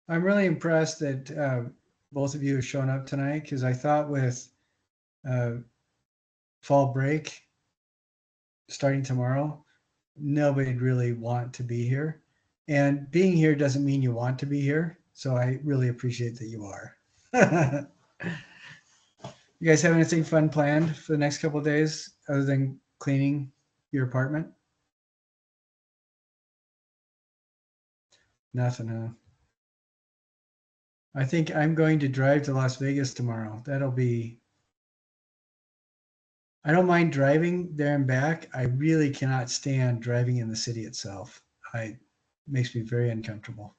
I'm really impressed that both of you have shown up tonight, because I thought with uh, fall break starting tomorrow, nobody'd really want to be here. And being here doesn't mean you want to be here. So I really appreciate that you are. You guys have anything fun planned for the next couple of days other than cleaning your apartment? Nothing, huh? I think I'm going to drive to Las Vegas tomorrow. That'll be, I don't mind driving there and back. I really cannot stand driving in the city itself. It makes me very uncomfortable.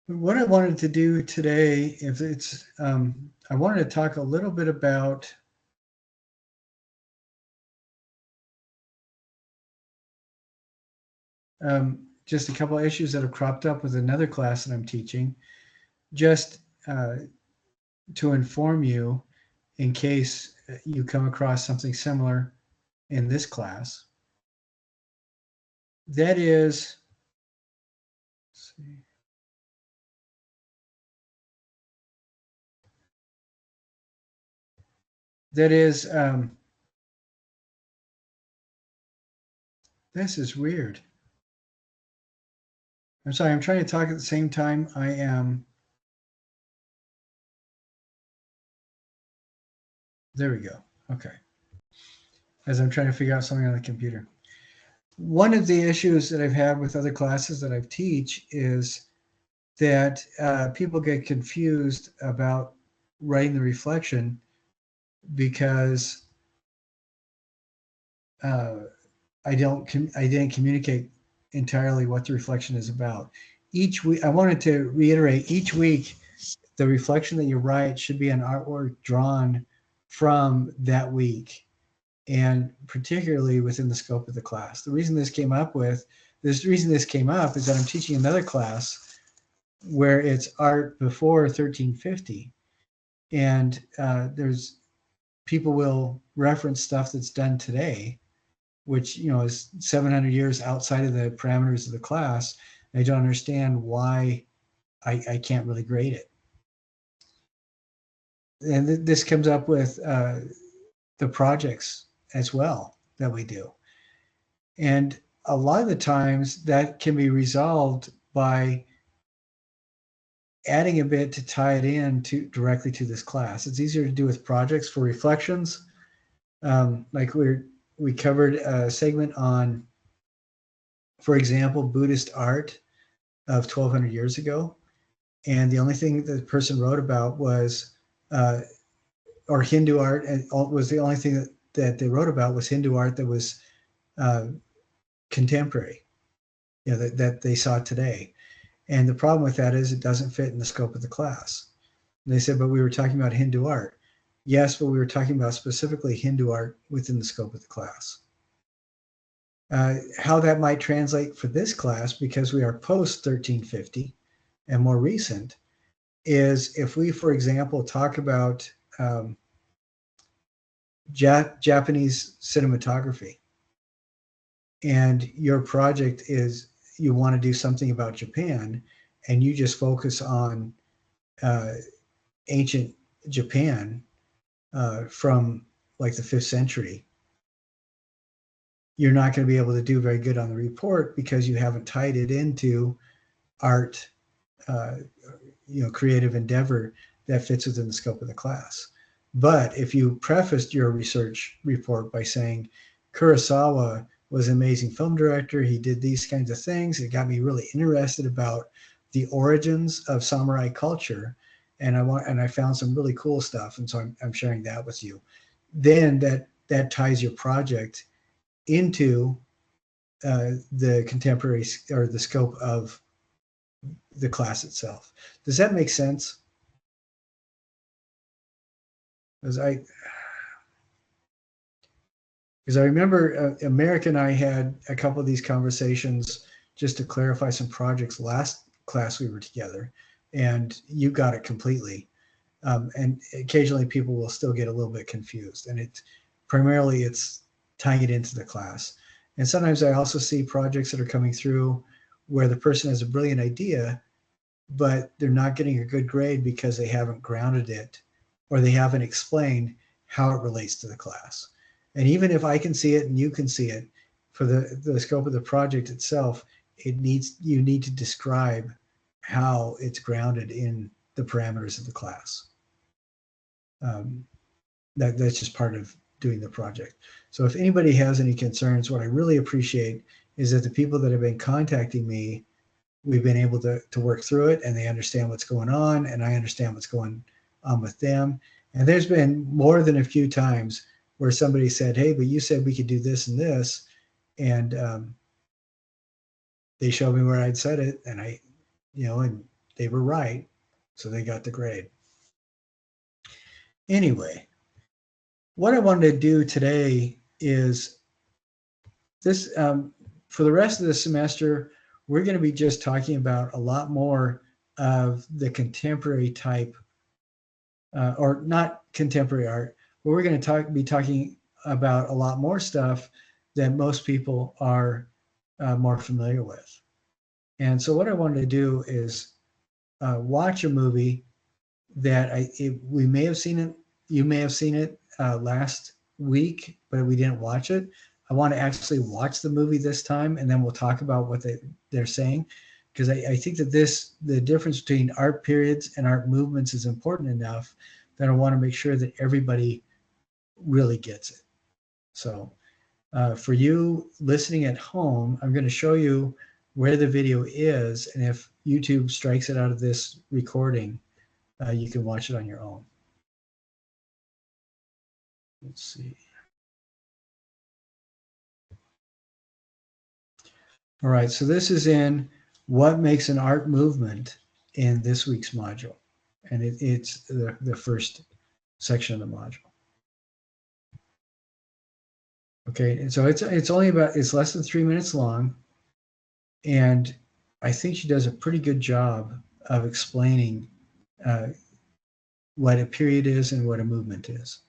But what I wanted to do today, if it's, I wanted to talk a little bit about just a couple of issues that have cropped up with another class that I'm teaching, just to inform you in case you come across something similar in this class. That is, let's see. That is, this is weird. I'm sorry, I'm trying to talk at the same time. I am, there we go. Okay. As I'm trying to figure out something on the computer. One of the issues that I've had with other classes that I've teach is that people get confused about writing the reflection because uh, I didn't communicate entirely what the reflection is about. Each week, I wanted to reiterate, each week the reflection that you write should be an artwork drawn from that week, and particularly within the scope of the class. The reason this came up is that I'm teaching another class where it's art before 1350, and there's people will reference stuff that's done today, which is 700 years outside of the parameters of the class. I don't understand why I can't really grade it. And this comes up with the projects as well that we do. And a lot of the times that can be resolved by adding a bit to tie it in to directly to this class. It's easier to do with projects. For reflections. Like we covered a segment on, for example, Buddhist art of 1200 years ago. And the only thing the person wrote about was, or Hindu art, and was the only thing that they wrote about was Hindu art that was uh, contemporary, that they saw today. And the problem with that is it doesn't fit in the scope of the class. And they said, but we were talking about Hindu art. Yes, but we were talking about specifically Hindu art within the scope of the class. How that might translate for this class, because we are post 1350 and more recent, is if we, for example, talk about Japanese cinematography, and your project is you want to do something about Japan, and you just focus on uh, ancient Japan from like the 5th century, you're not going to be able to do very good on the report because you haven't tied it into art, uh, creative endeavor that fits within the scope of the class. But if you prefaced your research report by saying Kurosawa was an amazing film director, he did these kinds of things, it got me really interested about the origins of samurai culture, and I found some really cool stuff, and so I'm sharing that with you. Then that ties your project into the contemporary or the scope of the class itself. Does that make sense? Because I remember America and I had a couple of these conversations just to clarify some projects last class we were together, and you got it completely. And occasionally people will still get a little bit confused, and it's primarily it's tying it into the class. And sometimes I also see projects that are coming through where the person has a brilliant idea, but they're not getting a good grade because they haven't grounded it or they haven't explained how it relates to the class. And even if I can see it and you can see it, for the scope of the project itself, you need to describe how it's grounded in the parameters of the class. Um, that's just part of doing the project. So if anybody has any concerns, what I really appreciate is that the people that have been contacting me, we've been able to work through it and they understand what's going on and I understand what's going on with them. And there's been more than a few times where somebody said, hey, but you said we could do this and this. And they showed me where I'd said it and and they were right. So they got the grade. Anyway, what I wanted to do today is this, for the rest of the semester, we're going to be just talking about a lot more of the contemporary type, or not contemporary art, but we're going to be talking about a lot more stuff that most people are more familiar with. And so what I wanted to do is watch a movie that we may have seen it, you may have seen it last week, but we didn't watch it. I want to actually watch the movie this time, and then we'll talk about what they're saying, because I think that the difference between art periods and art movements is important enough that I want to make sure that everybody really gets it. So for you listening at home, I'm going to show you where the video is, and if YouTube strikes it out of this recording, you can watch it on your own. Let's see. All right, so this is in what makes an art movement in this week's module. And it's the first section of the module. Okay, and so it's only it's less than 3 minutes long. And I think she does a pretty good job of explaining what a period is and what a movement is.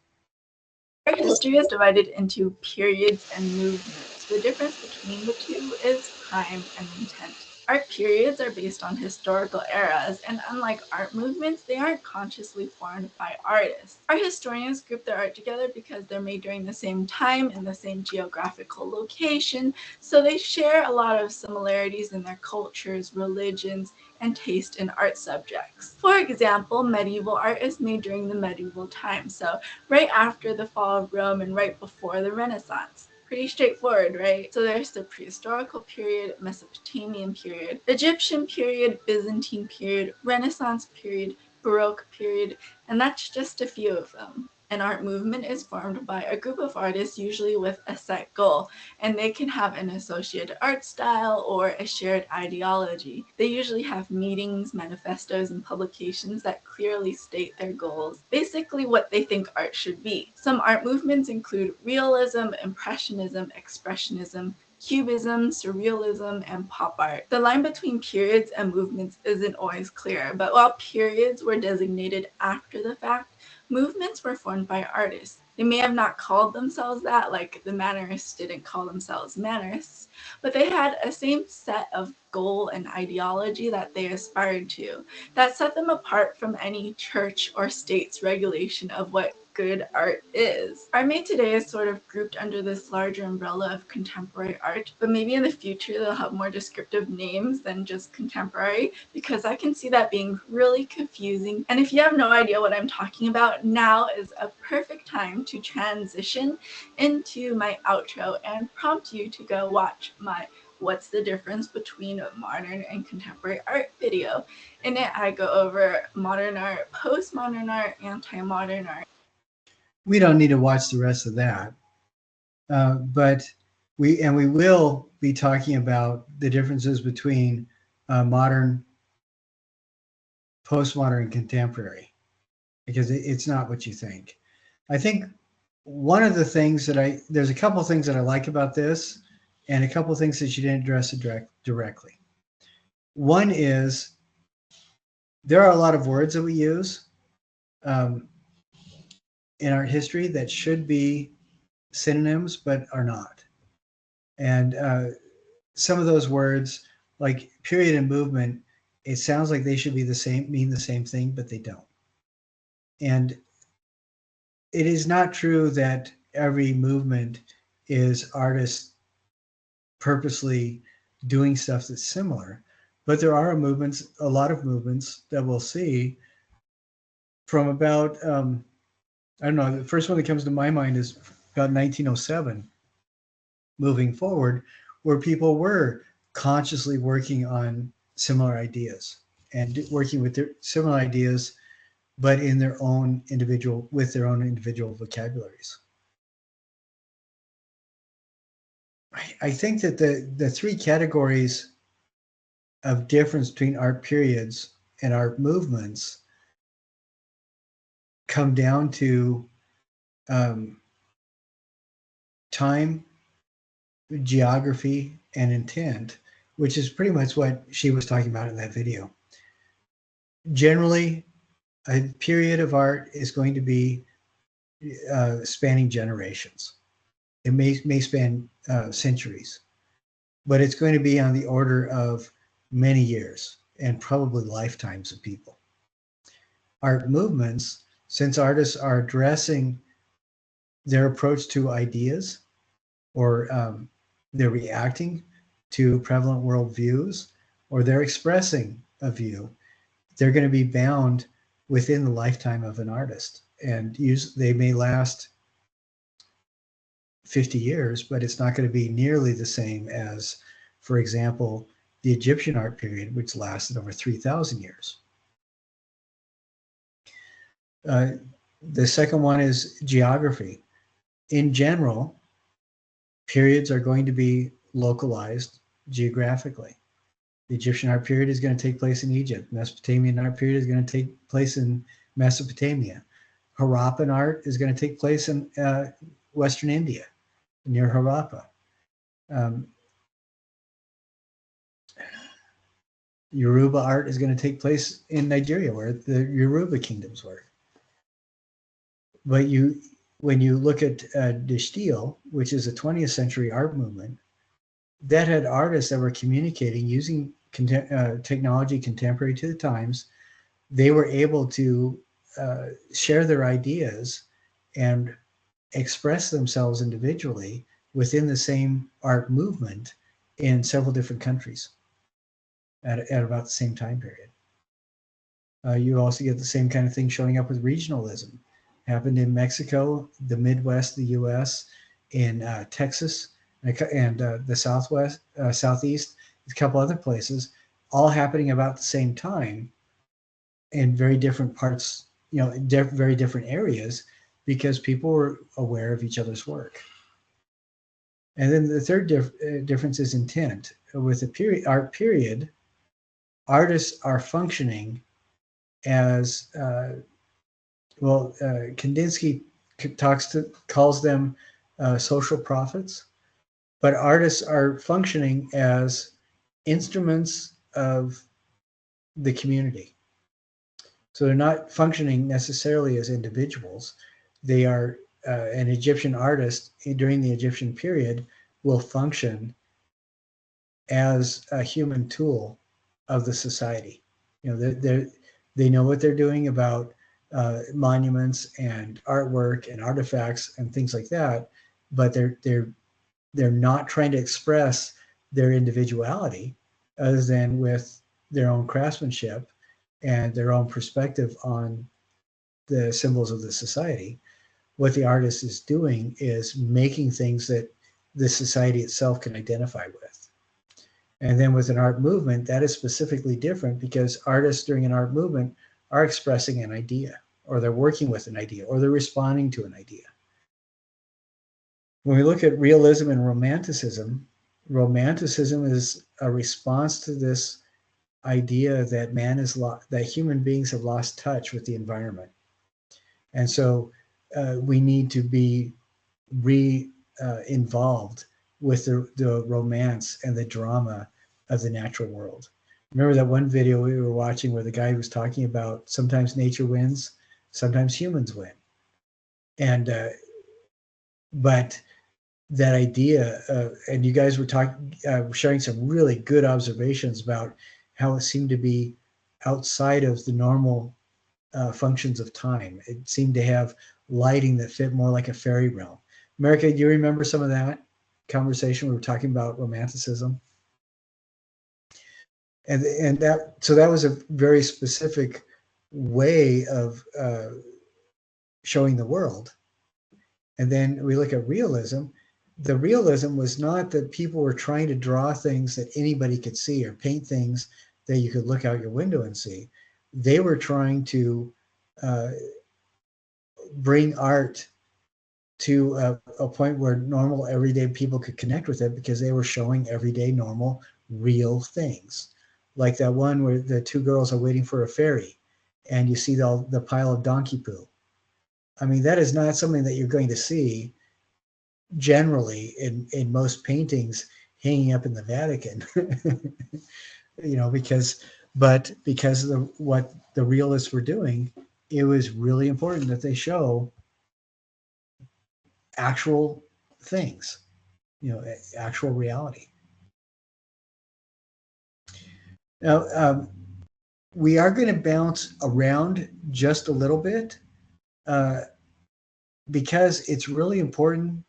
Art history is divided into periods and movements. The difference between the two is time and intent. Art periods are based on historical eras, and unlike art movements, they aren't consciously formed by artists. Art historians group their art together because they're made during the same time in the same geographical location, so they share a lot of similarities in their cultures, religions, and taste in art subjects. For example, medieval art is made during the medieval time, so right after the fall of Rome and right before the Renaissance. Pretty straightforward, right? So there's the prehistorical period, Mesopotamian period, Egyptian period, Byzantine period, Renaissance period, Baroque period, and that's just a few of them. An art movement is formed by a group of artists, usually with a set goal, and they can have an associated art style or a shared ideology. They usually have meetings, manifestos, and publications that clearly state their goals, basically what they think art should be. Some art movements include realism, impressionism, expressionism, Cubism, Surrealism, and pop art. The line between periods and movements isn't always clear, but while periods were designated after the fact, movements were formed by artists. They may have not called themselves that, like the Mannerists didn't call themselves Mannerists, but they had a same set of goal and ideology that they aspired to, that set them apart from any church or state's regulation of what good art is. Art made today is sort of grouped under this larger umbrella of contemporary art, but maybe in the future they'll have more descriptive names than just contemporary, because I can see that being really confusing. And if you have no idea what I'm talking about, now is a perfect time to transition into my outro and prompt you to go watch my What's the Difference Between Modern and Contemporary Art video. In it, I go over modern art, postmodern art, anti-modern art. We don't need to watch the rest of that, but we will be talking about the differences between modern, postmodern, and contemporary, because it's not what you think. I think one of the things that there's a couple of things that I like about this, and a couple of things that you didn't address directly. One is there are a lot of words that we use in art history that should be synonyms but are not. And some of those words, like period and movement, it sounds like they should be the same, mean the same thing, but they don't. And it is not true that every movement is artists purposely doing stuff that's similar, but there are movements, a lot of movements that we'll see from about I don't know. The first one that comes to my mind is about 1907, moving forward, where people were consciously working on similar ideas and working with their similar ideas, but in their own individual, with their own individual vocabularies. I think that the three categories of difference between art periods and art movements come down to um, time, geography, and intent, which is pretty much what she was talking about in that video. Generally, a period of art is going to be spanning generations. It may span centuries, but it's going to be on the order of many years and probably lifetimes of people. Art movements, since artists are addressing their approach to ideas, or they're reacting to prevalent worldviews, or they're expressing a view, they're going to be bound within the lifetime of an artist. And they may last 50 years, but it's not going to be nearly the same as, for example, the Egyptian art period, which lasted over 3,000 years. Uh, the second one is geography. In general, periods are going to be localized geographically. The Egyptian art period is going to take place in Egypt. Mesopotamian art period is going to take place in Mesopotamia. Harappan art is going to take place in Western India, near Harappa. Um, Yoruba art is going to take place in Nigeria, where the Yoruba kingdoms were. But when you look at De Stijl, which is a 20th century art movement, that had artists that were communicating using technology contemporary to the times. They were able to share their ideas and express themselves individually within the same art movement in several different countries at about the same time period. You also get the same kind of thing showing up with regionalism. Happened in Mexico, the Midwest, the U.S., in Texas, and the Southwest, Southeast, a couple other places, all happening about the same time in very different parts, very different areas, because people were aware of each other's work. And then the third difference is intent. With the art period, artists are functioning as Kandinsky calls them social prophets, but artists are functioning as instruments of the community. So they're not functioning necessarily as individuals. They are an Egyptian artist during the Egyptian period will function as a human tool of the society. They know what they're doing about monuments and artwork and artifacts and things like that, but they're not trying to express their individuality other than with their own craftsmanship and their own perspective on the symbols of the society. What the artist is doing is making things that the society itself can identify with. And then with an art movement, that is specifically different because artists during an art movement are expressing an idea, or they're working with an idea, or they're responding to an idea. When we look at realism and romanticism, romanticism is a response to this idea that that human beings have lost touch with the environment, and so we need to be involved with the romance and the drama of the natural world. Remember that one video we were watching where the guy was talking about sometimes nature wins, sometimes humans win, and but that idea, and you guys were talking, sharing some really good observations about how it seemed to be outside of the normal functions of time. It seemed to have lighting that fit more like a fairy realm. America, do you remember some of that conversation? We were talking about romanticism, and that, so that was a very specific way of showing the world. And then we look at realism. The realism was not that people were trying to draw things that anybody could see or paint things that you could look out your window and see. They were trying to uh, bring art to a point where normal everyday people could connect with it because they were showing everyday normal real things, like that one where the two girls are waiting for a ferry and you see the pile of donkey poo. I mean, that is not something that you're going to see generally in most paintings hanging up in the Vatican. Because, but because of what the realists were doing, it was really important that they show actual things, actual reality. Now, we are going to bounce around just a little bit uh, because it's really important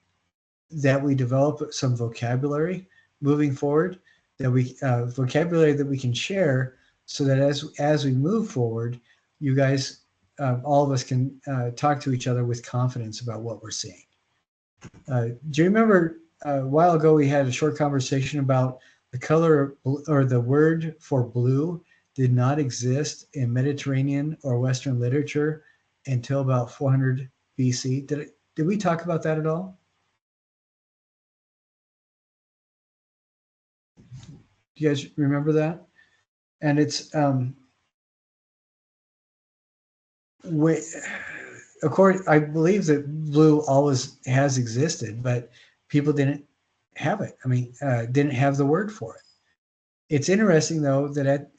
that we develop some vocabulary moving forward, that we vocabulary that we can share, so that as we move forward, you guys, all of us can talk to each other with confidence about what we're seeing. Do you remember a while ago we had a short conversation about the color or the word for blue did not exist in Mediterranean or Western literature until about 400 BC? Did we talk about that at all? Do you guys remember that? And it's we, according, I believe that blue always has existed, but people didn't have it. I mean, didn't have the word for it. It's interesting though that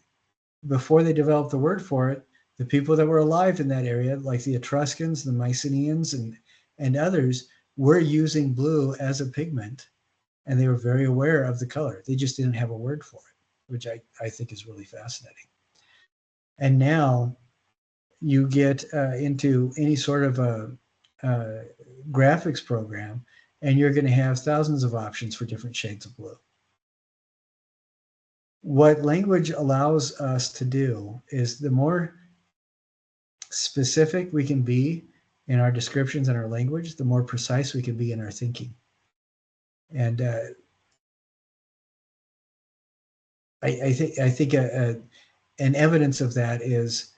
before they developed the word for it, the people that were alive in that area, like the Etruscans, the Mycenaeans, and others, were using blue as a pigment, and they were very aware of the color. They just didn't have a word for it, which I think is really fascinating. And now you get into any sort of a graphics program, and you're going to have thousands of options for different shades of blue. What language allows us to do is the more specific we can be in our descriptions and our language, the more precise we can be in our thinking. And I think an evidence of that is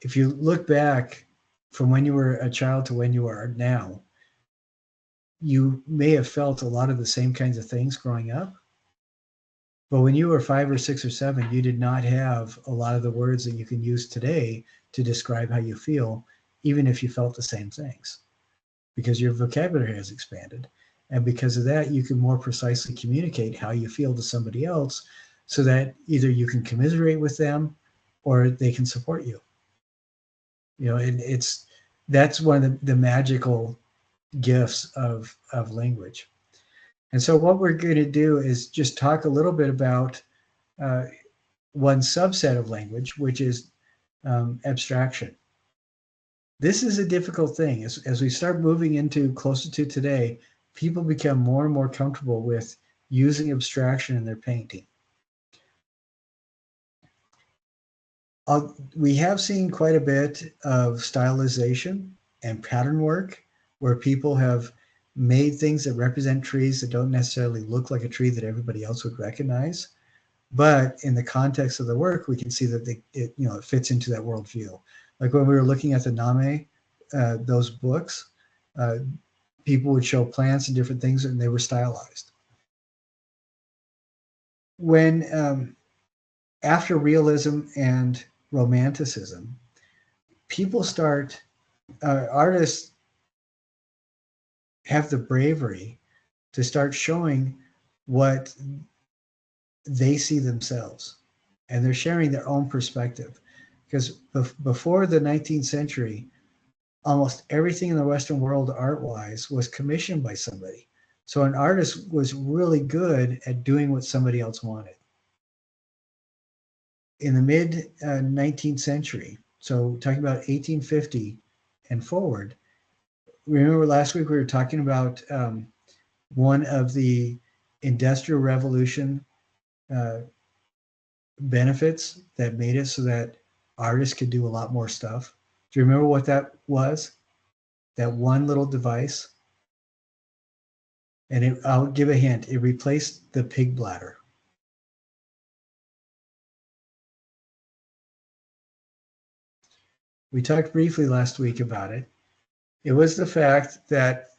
if you look back from when you were a child to when you are now, you may have felt a lot of the same kinds of things growing up. But when you were 5 or 6 or 7, you did not have a lot of the words that you can use today to describe how you feel, even if you felt the same things, because your vocabulary has expanded. And because of that, you can more precisely communicate how you feel to somebody else so that either you can commiserate with them or they can support you. And that's one of the magical gifts of language. And so what we're going to do is just talk a little bit about uh, one subset of language, which is abstraction. This is a difficult thing. As we start moving into closer to today, people become more and more comfortable with using abstraction in their painting. We have seen quite a bit of stylization and pattern work where people have made things that represent trees that don't necessarily look like a tree that everybody else would recognize. But in the context of the work, we can see that it fits into that worldview. Like when we were looking at the Name, those books, uh, people would show plants and different things, and they were stylized. When after realism and romanticism, people start artists have the bravery to start showing what they see themselves, and they're sharing their own perspective. Because before the 19th century, almost everything in the Western world art wise was commissioned by somebody. So an artist was really good at doing what somebody else wanted. In the mid 19th century, so talking about 1850 and forward, remember last week we were talking about one of the Industrial Revolution uh, benefits that made it so that artists could do a lot more stuff. Do you remember what that was? That one little device? And I'll give a hint, it replaced the pig bladder. We talked briefly last week about it. It was the fact that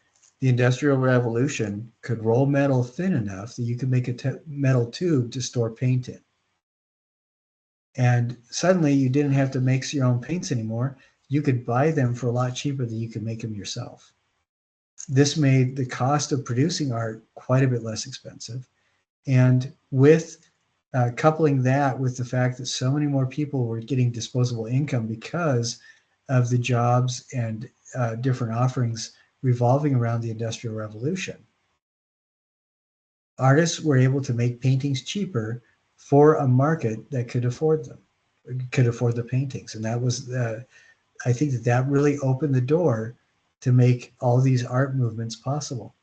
the Industrial Revolution could roll metal thin enough that you could make a metal tube to store paint in. And suddenly you didn't have to mix your own paints anymore. You could buy them for a lot cheaper than you could make them yourself. This made the cost of producing art quite a bit less expensive. And with coupling that with the fact that so many more people were getting disposable income because of the jobs and different offerings revolving around the Industrial Revolution, artists were able to make paintings cheaper for a market that could afford them, could afford the paintings. And that was, I think that really opened the door to make all these art movements possible.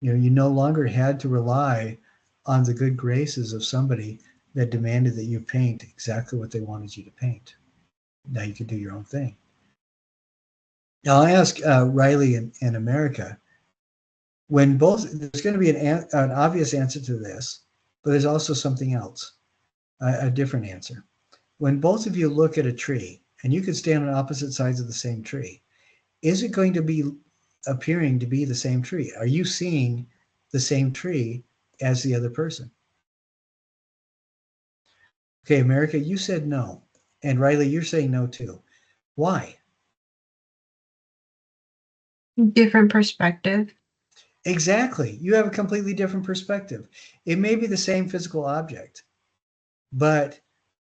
You no longer had to rely on the good graces of somebody that demanded that you paint exactly what they wanted you to paint. Now you can do your own thing. Now I ask Riley in America, when both, there's going to be an obvious answer to this, but there's also something else, a different answer. When both of you look at a tree, and you could stand on opposite sides of the same tree, is it going to be appearing to be the same tree? Are you seeing the same tree as the other person? Okay, America, you said no. And Riley, you're saying no too. Why? Different perspective. Exactly. You have a completely different perspective. It may be the same physical object, but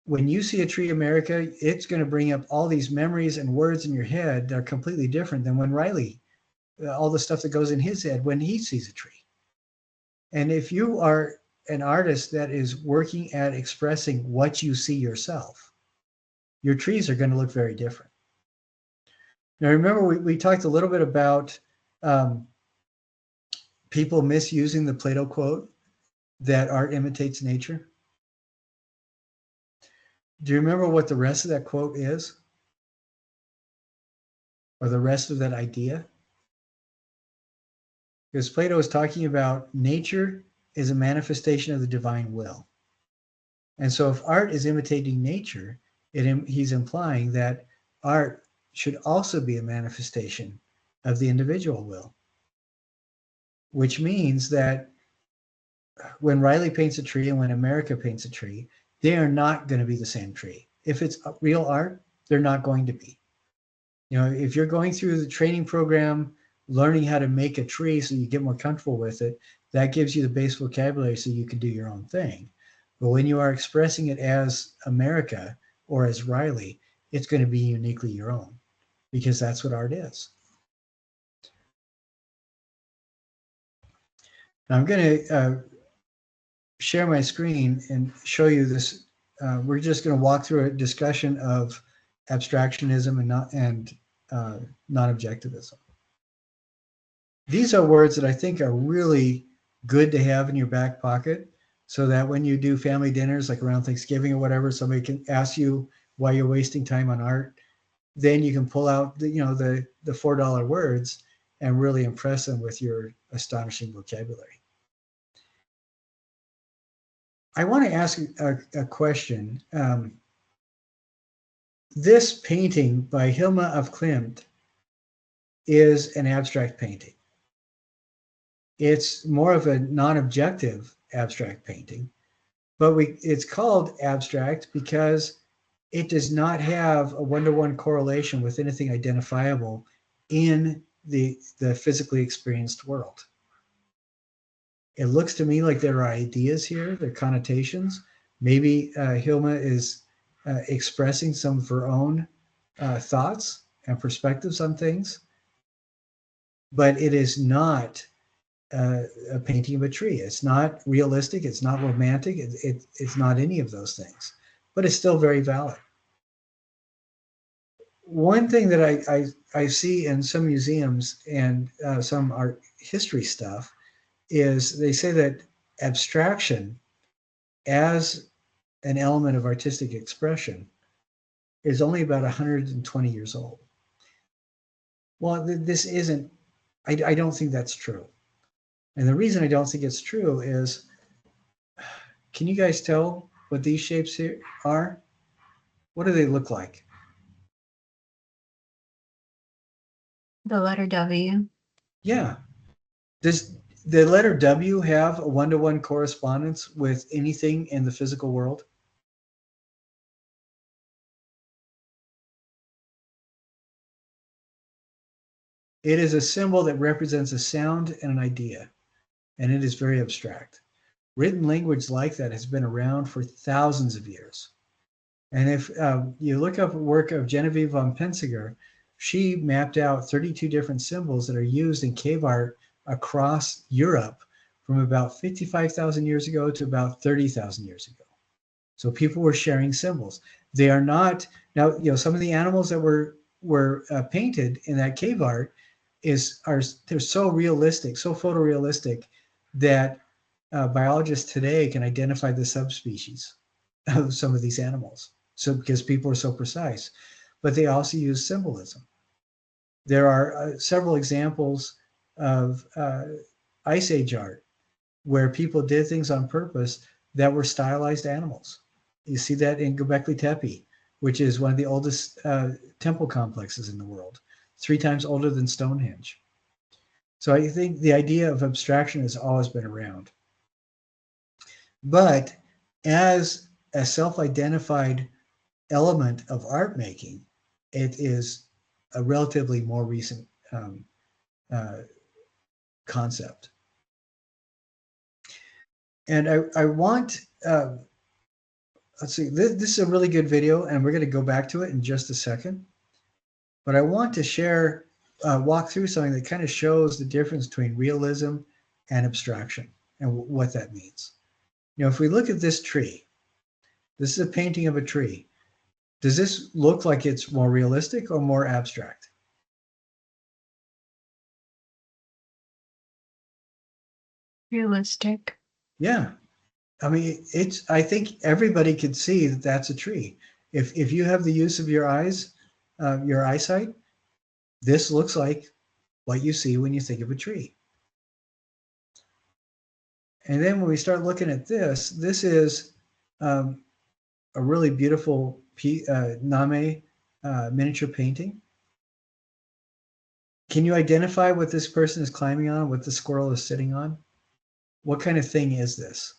when you see a tree, America, it's going to bring up all these memories and words in your head that are completely different than when Riley, all the stuff that goes in his head when he sees a tree. And if you are an artist that is working at expressing what you see yourself, your trees are going to look very different. Now, remember, we talked a little bit about um, people misusing the Plato quote that art imitates nature. Do you remember what the rest of that quote is? Or the rest of that idea? Because Plato is talking about nature is a manifestation of the divine will. And so if art is imitating nature, he's implying that art should also be a manifestation of the individual will, which means that when Riley paints a tree and when America paints a tree, they are not going to be the same tree. If it's real art, they're not going to be. If you're going through the training program, learning how to make a tree so you get more comfortable with it, that gives you the base vocabulary so you can do your own thing. But when you are expressing it as America or as Riley, it's going to be uniquely your own, because that's what art is. Now I'm going to share my screen and show you this. We're just going to walk through a discussion of abstractionism and non-objectivism. These are words that I think are really good to have in your back pocket, so that when you do family dinners, like around Thanksgiving or whatever, somebody can ask you why you're wasting time on art. Then you can pull out the $4 words and really impress them with your astonishing vocabulary. I want to ask a question. This painting by Hilma af Klint is an abstract painting. It's more of a non-objective abstract painting, but it's called abstract because it does not have a one-to-one correlation with anything identifiable in the physically experienced world. It looks to me like there are ideas here, there are connotations. Maybe Hilma is expressing some of her own thoughts and perspectives on things, but it is not a painting of a tree. It's not realistic. It's not romantic. It's not any of those things, but it's still very valid. One thing that I see in some museums and some art history stuff is they say that abstraction as an element of artistic expression is only about 120 years old. Well, this isn't, I don't think that's true. And the reason I don't think it's true is, can you guys tell what these shapes here are? What do they look like? The letter W. Yeah. Does the letter W have a one-to-one correspondence with anything in the physical world? It is a symbol that represents a sound and an idea, and it is very abstract. Written language like that has been around for thousands of years. And if you look up work of Genevieve von Pensinger, she mapped out 32 different symbols that are used in cave art across Europe from about 55,000 years ago to about 30,000 years ago. So people were sharing symbols. They are not now. Some of the animals that were painted in that cave art they're so realistic, so photorealistic that biologists today can identify the subspecies of some of these animals. So because people are so precise, but they also use symbolism. There are several examples of Ice Age art where people did things on purpose that were stylized animals. You see that in Göbekli Tepe, which is one of the oldest temple complexes in the world, 3 times older than Stonehenge. So I think the idea of abstraction has always been around. But as a self-identified element of art making, it is a relatively more recent uh, concept. And I want, let's see, this is a really good video, and we're going to go back to it in just a second. But I want to share, walk through something that kind of shows the difference between realism and abstraction and what that means. If we look at this tree, this is a painting of a tree. Does this look like it's more realistic or more abstract? Realistic. Yeah. I mean, I think everybody could see that that's a tree. If you have the use of your eyes, your eyesight, this looks like what you see when you think of a tree. And then when we start looking at this is a really beautiful Name miniature painting. Can you identify what this person is climbing on, what the squirrel is sitting on? What kind of thing is this?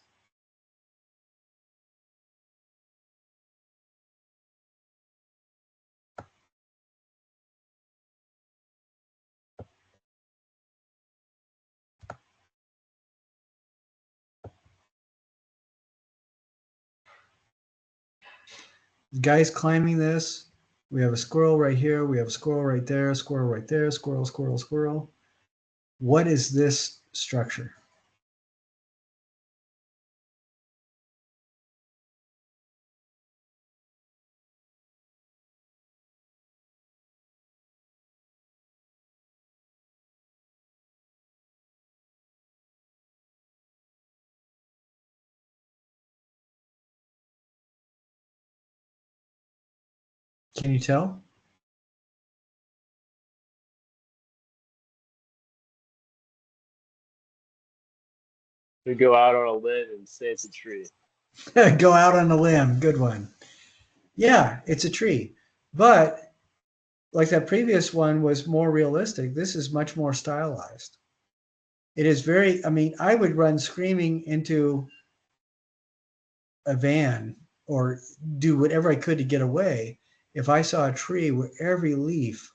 The guy's climbing this. We have a squirrel right here. We have a squirrel right there, squirrel right there, squirrel, squirrel, squirrel. What is this structure? Can you tell? We go out on a limb and say it's a tree. Go out on a limb. Good one. Yeah, it's a tree. But like that previous one was more realistic, this is much more stylized. It is very, I mean, I would run screaming into a van or do whatever I could to get away if I saw a tree where every leaf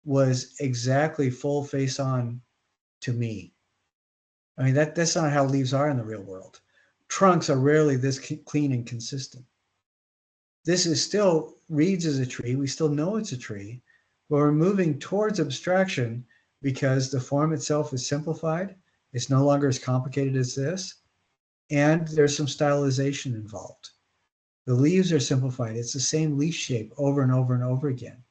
was exactly full face on to me. I mean, that's not how leaves are in the real world. Trunks are rarely this clean and consistent. This is still reads as a tree. We still know it's a tree, but we're moving towards abstraction because the form itself is simplified. It's no longer as complicated as this, and there's some stylization involved. The leaves are simplified. It's the same leaf shape over and over and over again.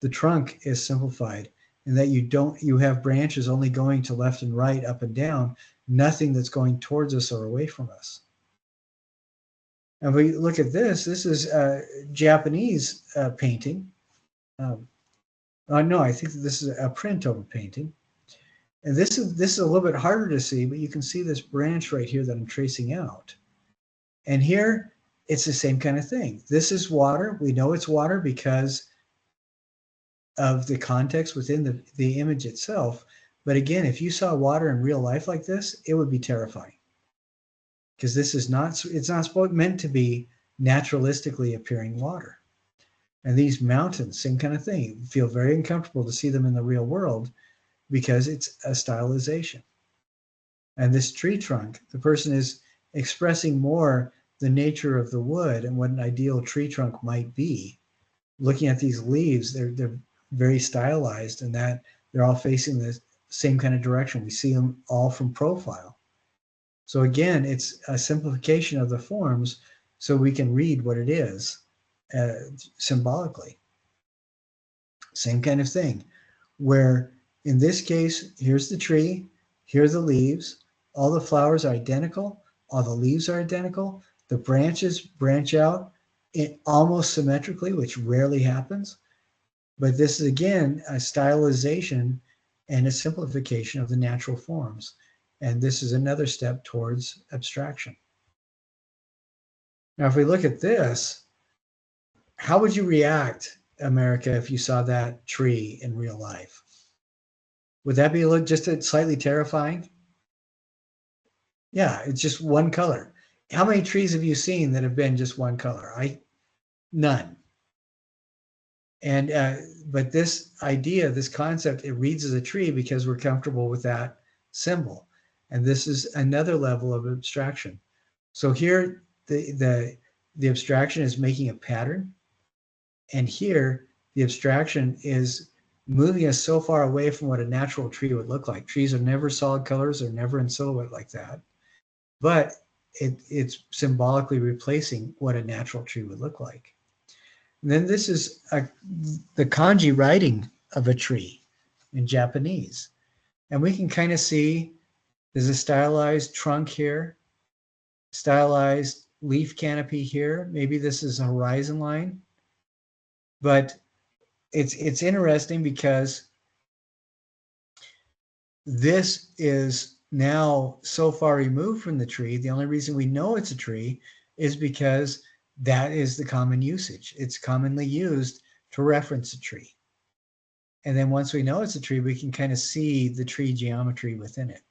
The trunk is simplified in that you have branches only going to left and right, up and down, nothing that's going towards us or away from us. And we look at this. This is a Japanese painting. No, I think this is a print over painting. And this is a little bit harder to see, but you can see this branch right here that I'm tracing out. And here, it's the same kind of thing. This is water. We know it's water because of the context within the image itself. But again, if you saw water in real life like this, it would be terrifying. Because this is not, it's not meant to be naturalistically appearing water. And these mountains, same kind of thing. You feel very uncomfortable to see them in the real world because it's a stylization. And this tree trunk, the person is expressing more the nature of the wood and what an ideal tree trunk might be. Looking at these leaves, they're very stylized in that they're all facing the same kind of direction. We see them all from profile. So again, it's a simplification of the forms so we can read what it is symbolically. Same kind of thing, where in this case, here's the tree, here are the leaves, all the flowers are identical, all the leaves are identical, the branches branch out almost symmetrically, which rarely happens. But this is, again, a stylization and a simplification of the natural forms. And this is another step towards abstraction. Now, if we look at this, how would you react, America, if you saw that tree in real life? Would that be just slightly terrifying? Yeah, it's just one color. How many trees have you seen that have been just one color? None. And but this idea, this concept, it reads as a tree because we're comfortable with that symbol. And this is another level of abstraction. So here, the abstraction is making a pattern. And here, the abstraction is moving us so far away from what a natural tree would look like. Trees are never solid colors, they're never in silhouette like that. But it's symbolically replacing what a natural tree would look like. And then this is the kanji writing of a tree in Japanese. And we can kind of see there's a stylized trunk here, stylized leaf canopy here. Maybe this is a horizon line. But it's interesting because this is now so far removed from the tree. The only reason we know it's a tree is because that is the common usage. It's commonly used to reference a tree. And then once we know it's a tree, we can kind of see the tree geometry within it.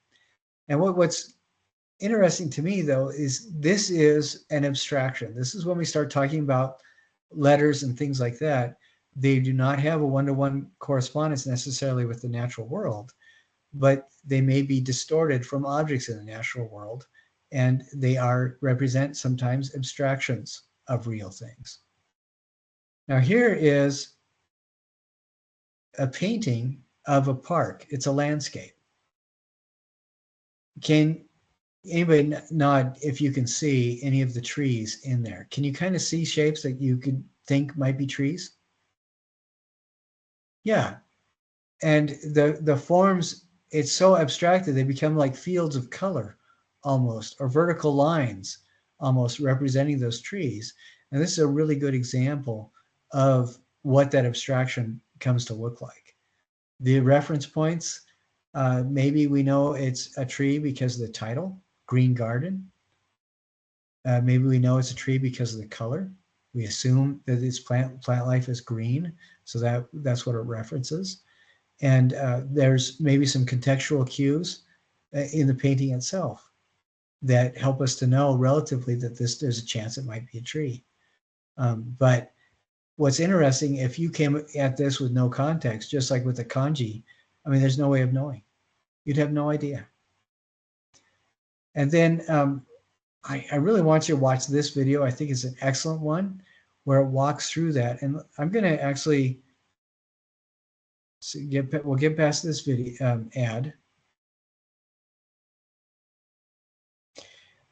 And what's interesting to me, though, is this is an abstraction. This is when we start talking about letters and things like that. They do not have a one-to-one correspondence necessarily with the natural world, but they may be distorted from objects in the natural world, and they represent sometimes abstractions of real things. Now here is a painting of a park. It's a landscape. Can anybody nod if you can see any of the trees in there? Can you kind of see shapes that you could think might be trees? Yeah. And the forms, it's so abstracted, they become like fields of color almost, or vertical lines almost representing those trees. And this is a really good example of what that abstraction comes to look like. The reference points, maybe we know it's a tree because of the title, Green Garden. Maybe we know it's a tree because of the color. We assume that its plant life is green, so that's what it references. And there's maybe some contextual cues in the painting itself that help us to know relatively that there's a chance it might be a tree. But what's interesting, if you came at this with no context, just like with the kanji, I mean, there's no way of knowing. You'd have no idea. And then I really want you to watch this video. I think it's an excellent one where it walks through that. And I'm going to actually So we'll get past this video ad.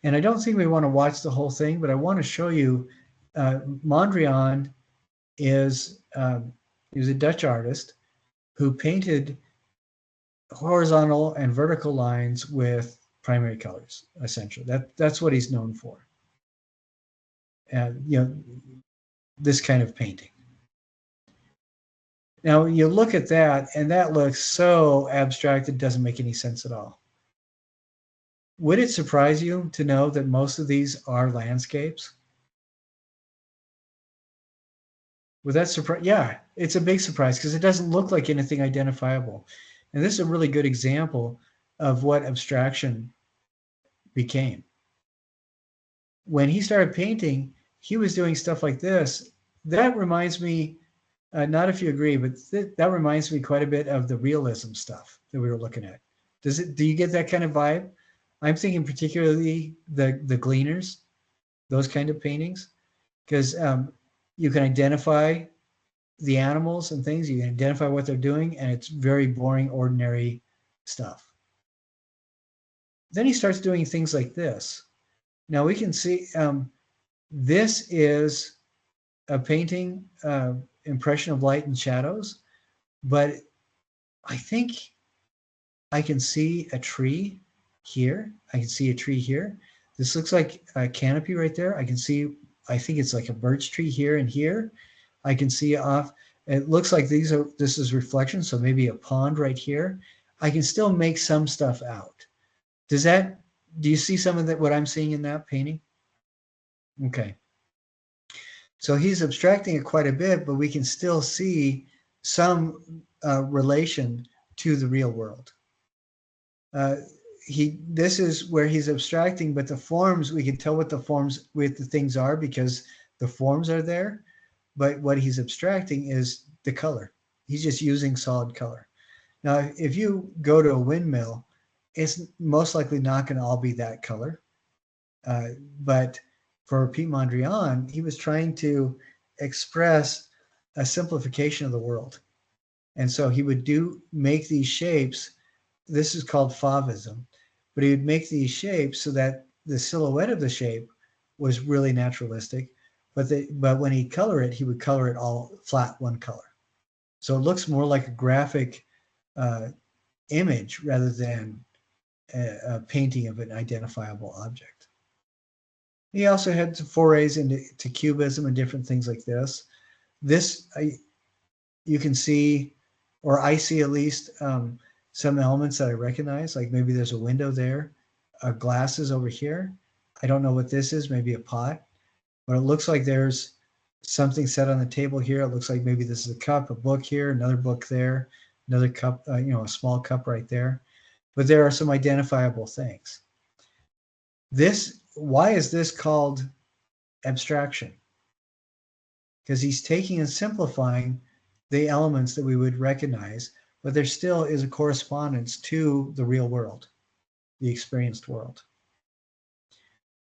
And I don't think we want to watch the whole thing, but I want to show you Mondrian is he was a Dutch artist who painted horizontal and vertical lines with primary colors, essentially. That's what he's known for. And this kind of painting. Now you look at that, and that looks so abstract it doesn't make any sense at all. Would it surprise you to know that most of these are landscapes? Would that surprise? Yeah, it's a big surprise because it doesn't look like anything identifiable. And this is a really good example of what abstraction became. When he started painting, he was doing stuff like this. That reminds me, not if you agree, but that reminds me quite a bit of the realism stuff that we were looking at. Do you get that kind of vibe? I'm thinking particularly the Gleaners, those kind of paintings, because you can identify the animals and things, you can identify what they're doing, and it's very boring, ordinary stuff. Then he starts doing things like this. Now we can see this is a painting, impression of light and shadows, but I think I can see a tree here. I can see a tree here. This looks like a canopy right there. I think it's like a birch tree here and here. I can see off, it looks like this is reflection, so maybe a pond right here. I can still make some stuff out. Do you see some of that, what I'm seeing in that painting? Okay. So he's abstracting it quite a bit, but we can still see some relation to the real world. This is where he's abstracting, but the forms, we can tell what the things are because the forms are there. But what he's abstracting is the color. He's just using solid color. Now, if you go to a windmill, it's most likely not going to all be that color. But for Pete Mondrian, he was trying to express a simplification of the world. And so he would make these shapes. This is called Fauvism, but he would make these shapes so that the silhouette of the shape was really naturalistic. But when he'd color it, he would color it all flat, one color. So it looks more like a graphic image rather than a painting of an identifiable object. He also had forays into cubism and different things like this. You can see, or I see at least, some elements that I recognize, like maybe there's a window there, glasses over here. I don't know what this is, maybe a pot, but it looks like there's something set on the table here. It looks like maybe this is a cup, a book here, another book there, another cup, a small cup right there. But there are some identifiable things. Why is this called abstraction? Because he's taking and simplifying the elements that we would recognize, but there still is a correspondence to the real world, the experienced world.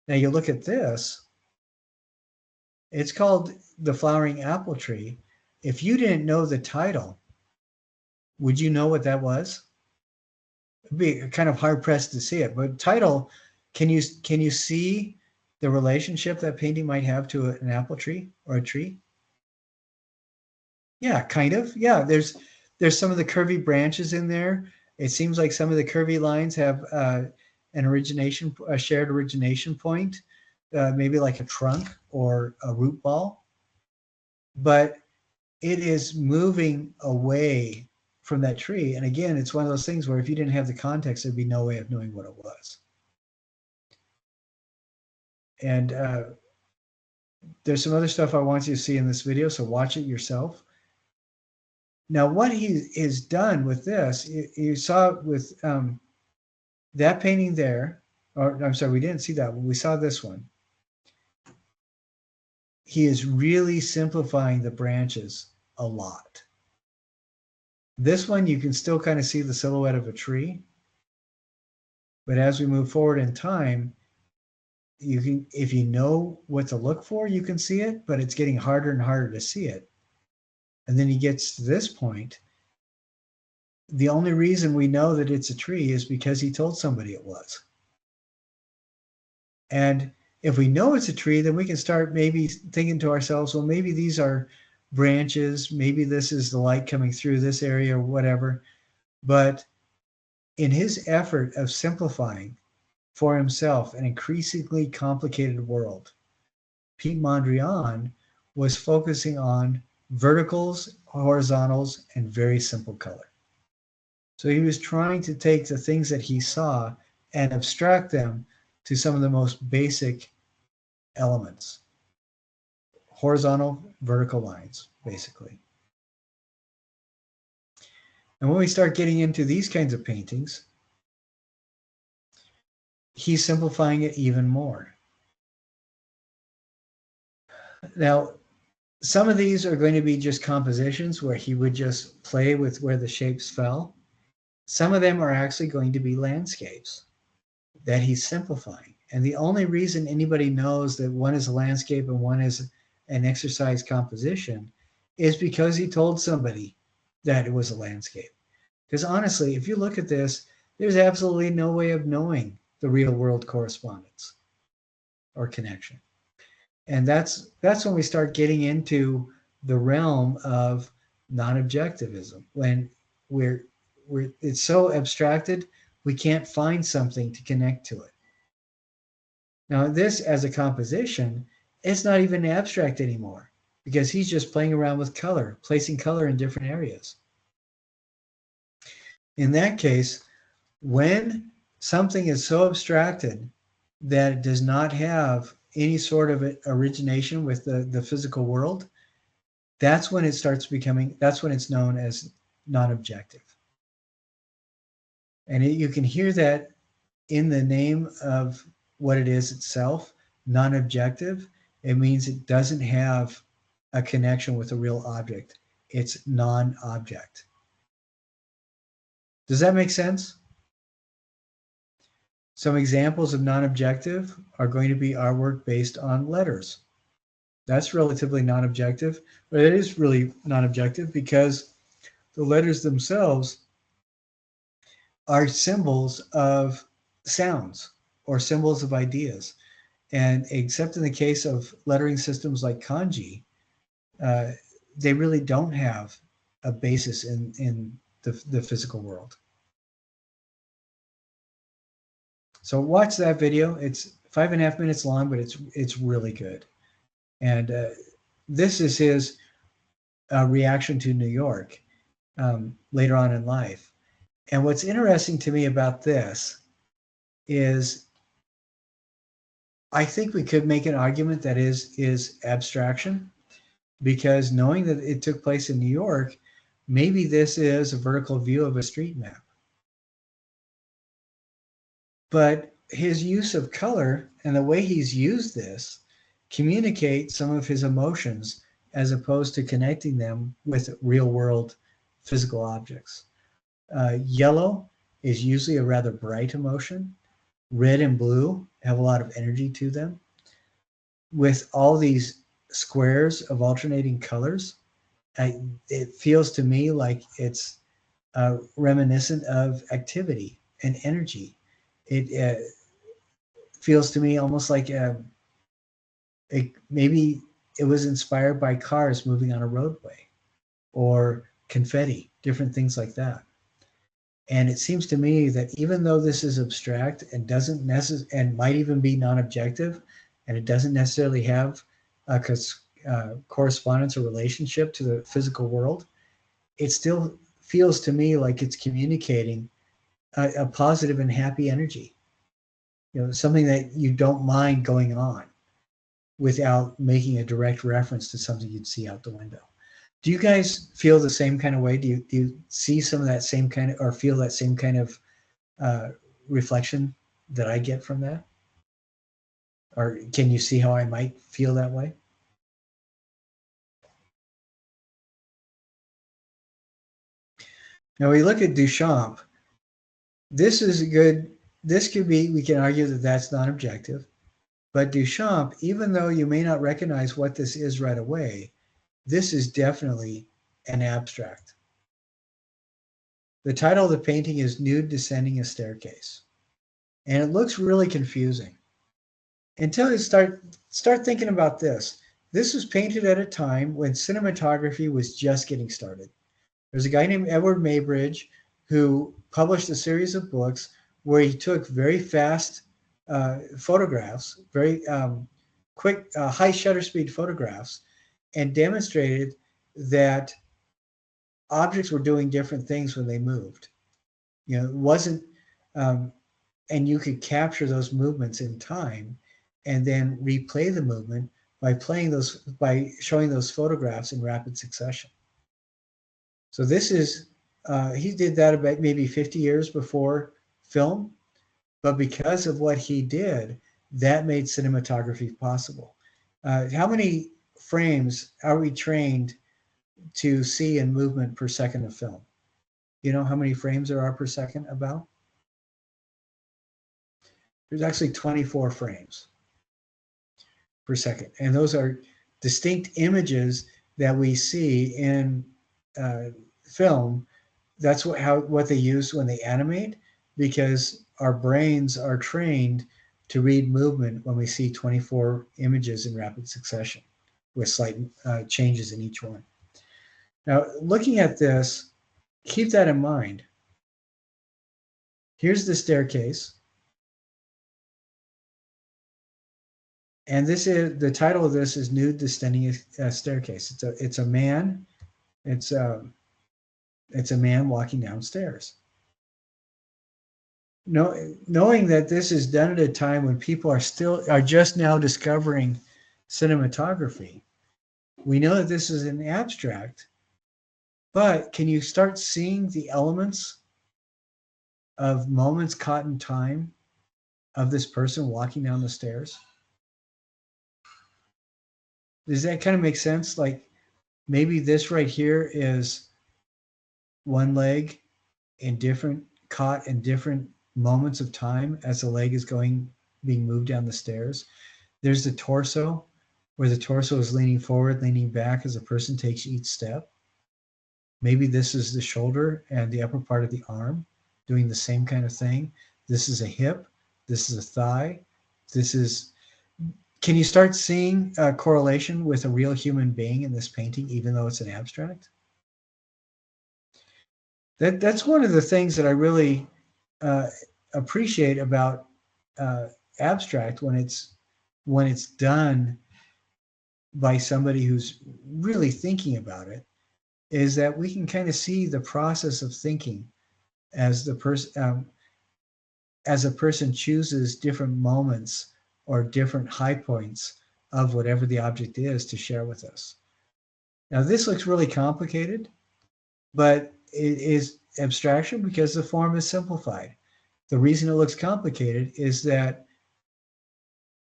Now you look at this, it's called The Flowering Apple Tree. If you didn't know the title, would you know what that was? It'd be kind of hard pressed to see it, but title, can you see the relationship that painting might have to an apple tree or a tree? Yeah, kind of. Yeah, there's some of the curvy branches in there. It seems like some of the curvy lines have a shared origination point, maybe like a trunk or a root ball. But it is moving away from that tree. And again, it's one of those things where if you didn't have the context, there'd be no way of knowing what it was. And there's some other stuff I want you to see in this video, so watch it yourself. Now, what he is done with this, you saw with that painting there, or I'm sorry, we didn't see that one. We saw this one. He is really simplifying the branches a lot. This one, you can still kind of see the silhouette of a tree. But as we move forward in time, if you know what to look for, you can see it, but it's getting harder and harder to see it. And then he gets to this point, the only reason we know that it's a tree is because he told somebody it was. And if we know it's a tree, then we can start maybe thinking to ourselves, well, maybe these are branches, maybe this is the light coming through this area or whatever. But in his effort of simplifying for himself an increasingly complicated world, Pete Mondrian was focusing on verticals, horizontals, and very simple color. So he was trying to take the things that he saw and abstract them to some of the most basic elements, horizontal, vertical lines, basically. And when we start getting into these kinds of paintings, he's simplifying it even more. Now, some of these are going to be just compositions where he would just play with where the shapes fell. Some of them are actually going to be landscapes that he's simplifying. And the only reason anybody knows that one is a landscape and one is an exercise composition is because he told somebody that it was a landscape. Because honestly, if you look at this, there's absolutely no way of knowing the real world correspondence or connection. And that's when we start getting into the realm of non-objectivism, when we're it's so abstracted we can't find something to connect to it. Now this as a composition, it's not even abstract anymore because he's just playing around with color, placing color in different areas. In that case, when something is so abstracted that it does not have any sort of origination with the physical world, that's when it starts becoming, that's when it's known as non-objective. And you can hear that in the name of what it is itself, non-objective. It means it doesn't have a connection with a real object. It's non-object. Does that make sense? Some examples of non-objective are going to be artwork based on letters. That's relatively non-objective, but it is really non-objective because the letters themselves are symbols of sounds or symbols of ideas. And except in the case of lettering systems like kanji, uh, they really don't have a basis in the physical world. So watch that video. It's 5.5 minutes long, but it's really good. And this is his reaction to New York later on in life. And what's interesting to me about this is I think we could make an argument that is abstraction, because knowing that it took place in New York, maybe this is a vertical view of a street map. But his use of color and the way he's used this communicate some of his emotions as opposed to connecting them with real world physical objects. Yellow is usually a rather bright emotion. Red and blue have a lot of energy to them. With all these squares of alternating colors, it feels to me like it's reminiscent of activity and energy. It feels to me almost like maybe it was inspired by cars moving on a roadway or confetti, different things like that. And it seems to me that even though this is abstract and doesn't and might even be non-objective, and it doesn't necessarily have a correspondence or relationship to the physical world, it still feels to me like it's communicating a positive and happy energy. Something that you don't mind going on without making a direct reference to something you'd see out the window. Do you guys feel the same kind of way? Do you see some of that same kind of, or feel that same kind of reflection that I get from that? Or can you see how I might feel that way? Now we look at Duchamp. This is a good, this could be, we can argue that that's non-objective, but Duchamp, even though you may not recognize what this is right away, this is definitely an abstract. The title of the painting is Nude Descending a Staircase. And it looks really confusing. Until you start thinking about this. This was painted at a time when cinematography was just getting started. There's a guy named Edward Maybridge who published a series of books where he took very fast photographs, very quick, high shutter speed photographs, and demonstrated that objects were doing different things when they moved. You know, it wasn't, and you could capture those movements in time and then replay the movement by showing those photographs in rapid succession. So this is, he did that about maybe 50 years before film, but because of what he did, that made cinematography possible. How many frames are we trained to see in movement per second of film? You know how many frames there are per second about? There's actually 24 frames per second. And those are distinct images that we see in film. That's what they use when they animate, because our brains are trained to read movement when we see 24 images in rapid succession with slight changes in each one. Now, looking at this, keep that in mind. Here's the staircase. And this is the title of this is Nude Descending a Staircase. It's a man. It's a man walking downstairs. Knowing that this is done at a time when people are just now discovering cinematography, we know that this is an abstract, but can you start seeing the elements of moments caught in time of this person walking down the stairs? Does that kind of make sense? Like maybe this right here is one leg caught in different moments of time as the leg is being moved down the stairs. There's the torso, where the torso is leaning forward, leaning back as a person takes each step. Maybe this is the shoulder and the upper part of the arm doing the same kind of thing. This is a hip. This is a thigh. Can you start seeing a correlation with a real human being in this painting, even though it's an abstract? That's one of the things that I really appreciate about abstract when it's done by somebody who's really thinking about it, is that we can kind of see the process of thinking as as a person chooses different moments or different high points of whatever the object is to share with us. Now this looks really complicated, but it is abstraction because the form is simplified. The reason it looks complicated is that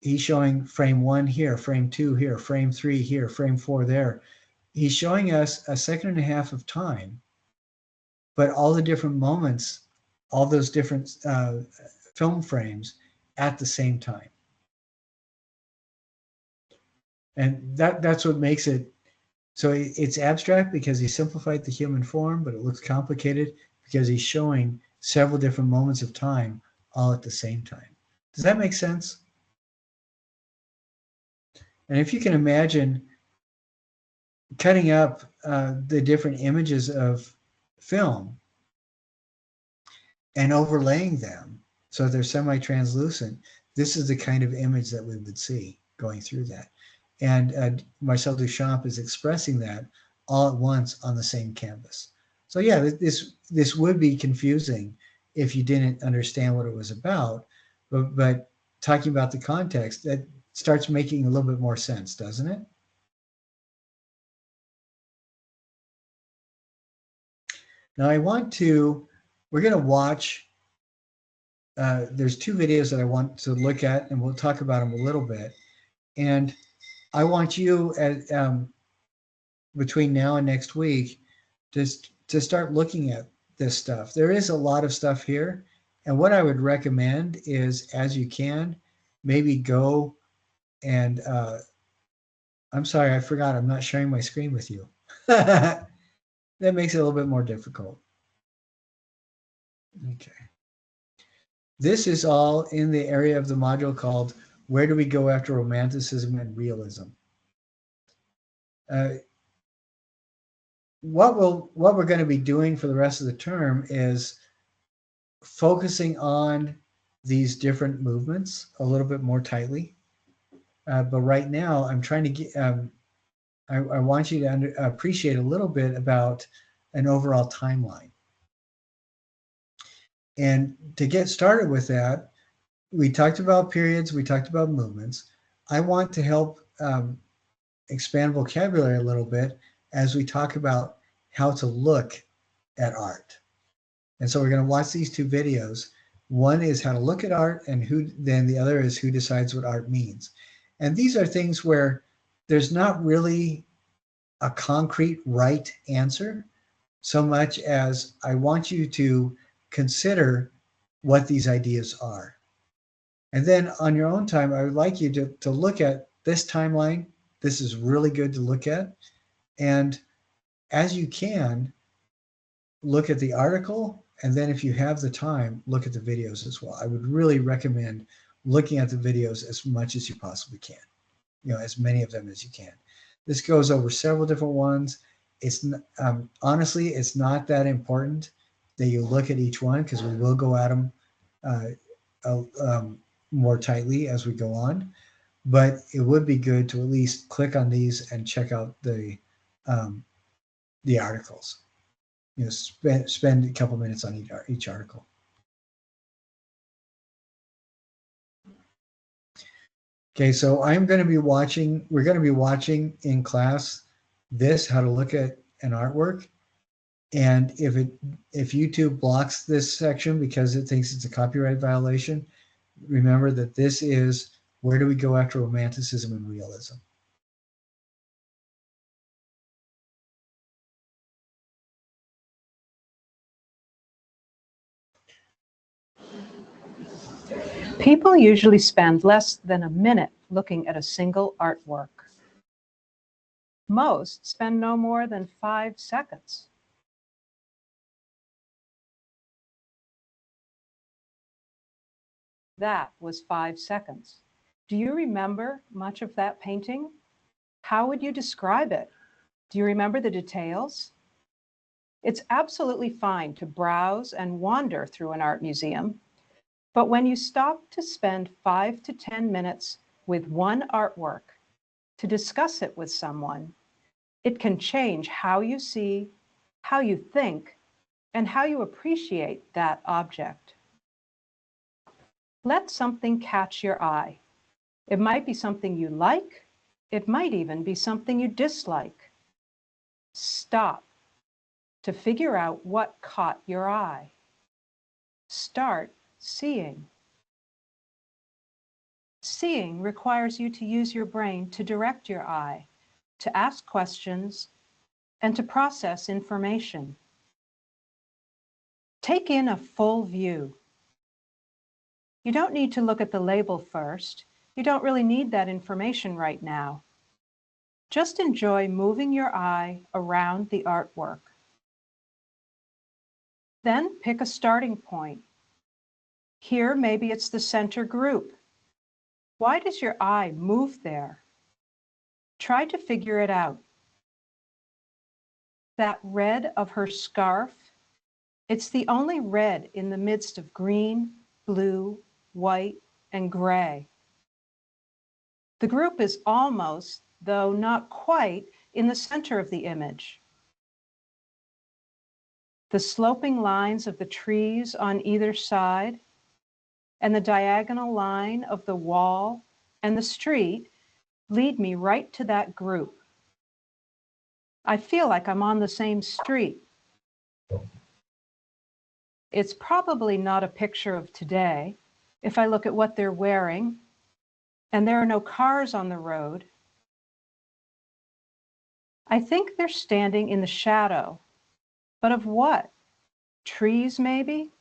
he's showing frame 1 here, frame 2 here, frame 3 here, frame 4 there. He's showing us a second and a half of time, but all the different moments, all those different film frames at the same time. And that's what makes it, so it's abstract because he simplified the human form, but it looks complicated because he's showing several different moments of time all at the same time. Does that make sense? And if you can imagine cutting up the different images of film and overlaying them so they're semi-translucent, this is the kind of image that we would see going through that. And Marcel Duchamp is expressing that all at once on the same canvas. So yeah, this would be confusing if you didn't understand what it was about, but talking about the context, that starts making a little bit more sense, doesn't it? Now we're going to watch, there's 2 videos that I want to look at, and we'll talk about them a little bit. And I want you between now and next week just to start looking at this stuff. There is a lot of stuff here. And what I would recommend is, as you can, maybe go and, I'm sorry, I forgot, I'm not sharing my screen with you. That makes it a little bit more difficult. Okay. This is all in the area of the module called Where Do We Go After Romanticism and Realism? Uh, what we're going to be doing for the rest of the term is focusing on these different movements a little bit more tightly. But right now, I'm trying to get. I want you to appreciate a little bit about an overall timeline. And to get started with that, we talked about periods, we talked about movements. I want to help expand vocabulary a little bit as we talk about how to look at art. And so we're going to watch these two videos. One is how to look at art, and then the other is who decides what art means. And these are things where there's not really a concrete right answer so much as I want you to consider what these ideas are. And then on your own time, I would like you to look at this timeline. This is really good to look at. And as you can, look at the article. And then if you have the time, look at the videos as well. I would really recommend looking at the videos as much as you possibly can, as many of them as you can. This goes over several different ones. It's honestly, it's not that important that you look at each one because we will go at them more tightly as we go on. But it would be good to at least click on these and check out the articles. Spend a couple minutes on each article. Okay, so we're going to be watching in class how to look at an artwork. And if YouTube blocks this section because it thinks it's a copyright violation, remember that this is Where Do We Go After Romanticism and Realism? People usually spend less than a minute looking at a single artwork. Most spend no more than 5 seconds. That was 5 seconds. Do you remember much of that painting? How would you describe it? Do you remember the details? It's absolutely fine to browse and wander through an art museum, but when you stop to spend 5 to 10 minutes with one artwork to discuss it with someone, it can change how you see, how you think, and how you appreciate that object. Let something catch your eye. It might be something you like. It might even be something you dislike. Stop to figure out what caught your eye. Start seeing. Seeing requires you to use your brain to direct your eye, to ask questions, and to process information. Take in a full view. You don't need to look at the label first. You don't really need that information right now. Just enjoy moving your eye around the artwork. Then pick a starting point. Here, maybe it's the center group. Why does your eye move there? Try to figure it out. That red of her scarf, it's the only red in the midst of green, blue, white, and gray. The group is almost, though not quite, in the center of the image. The sloping lines of the trees on either side and the diagonal line of the wall and the street lead me right to that group. I feel like I'm on the same street. It's probably not a picture of today if I look at what they're wearing, and there are no cars on the road. I think they're standing in the shadow, but of what? Trees, maybe?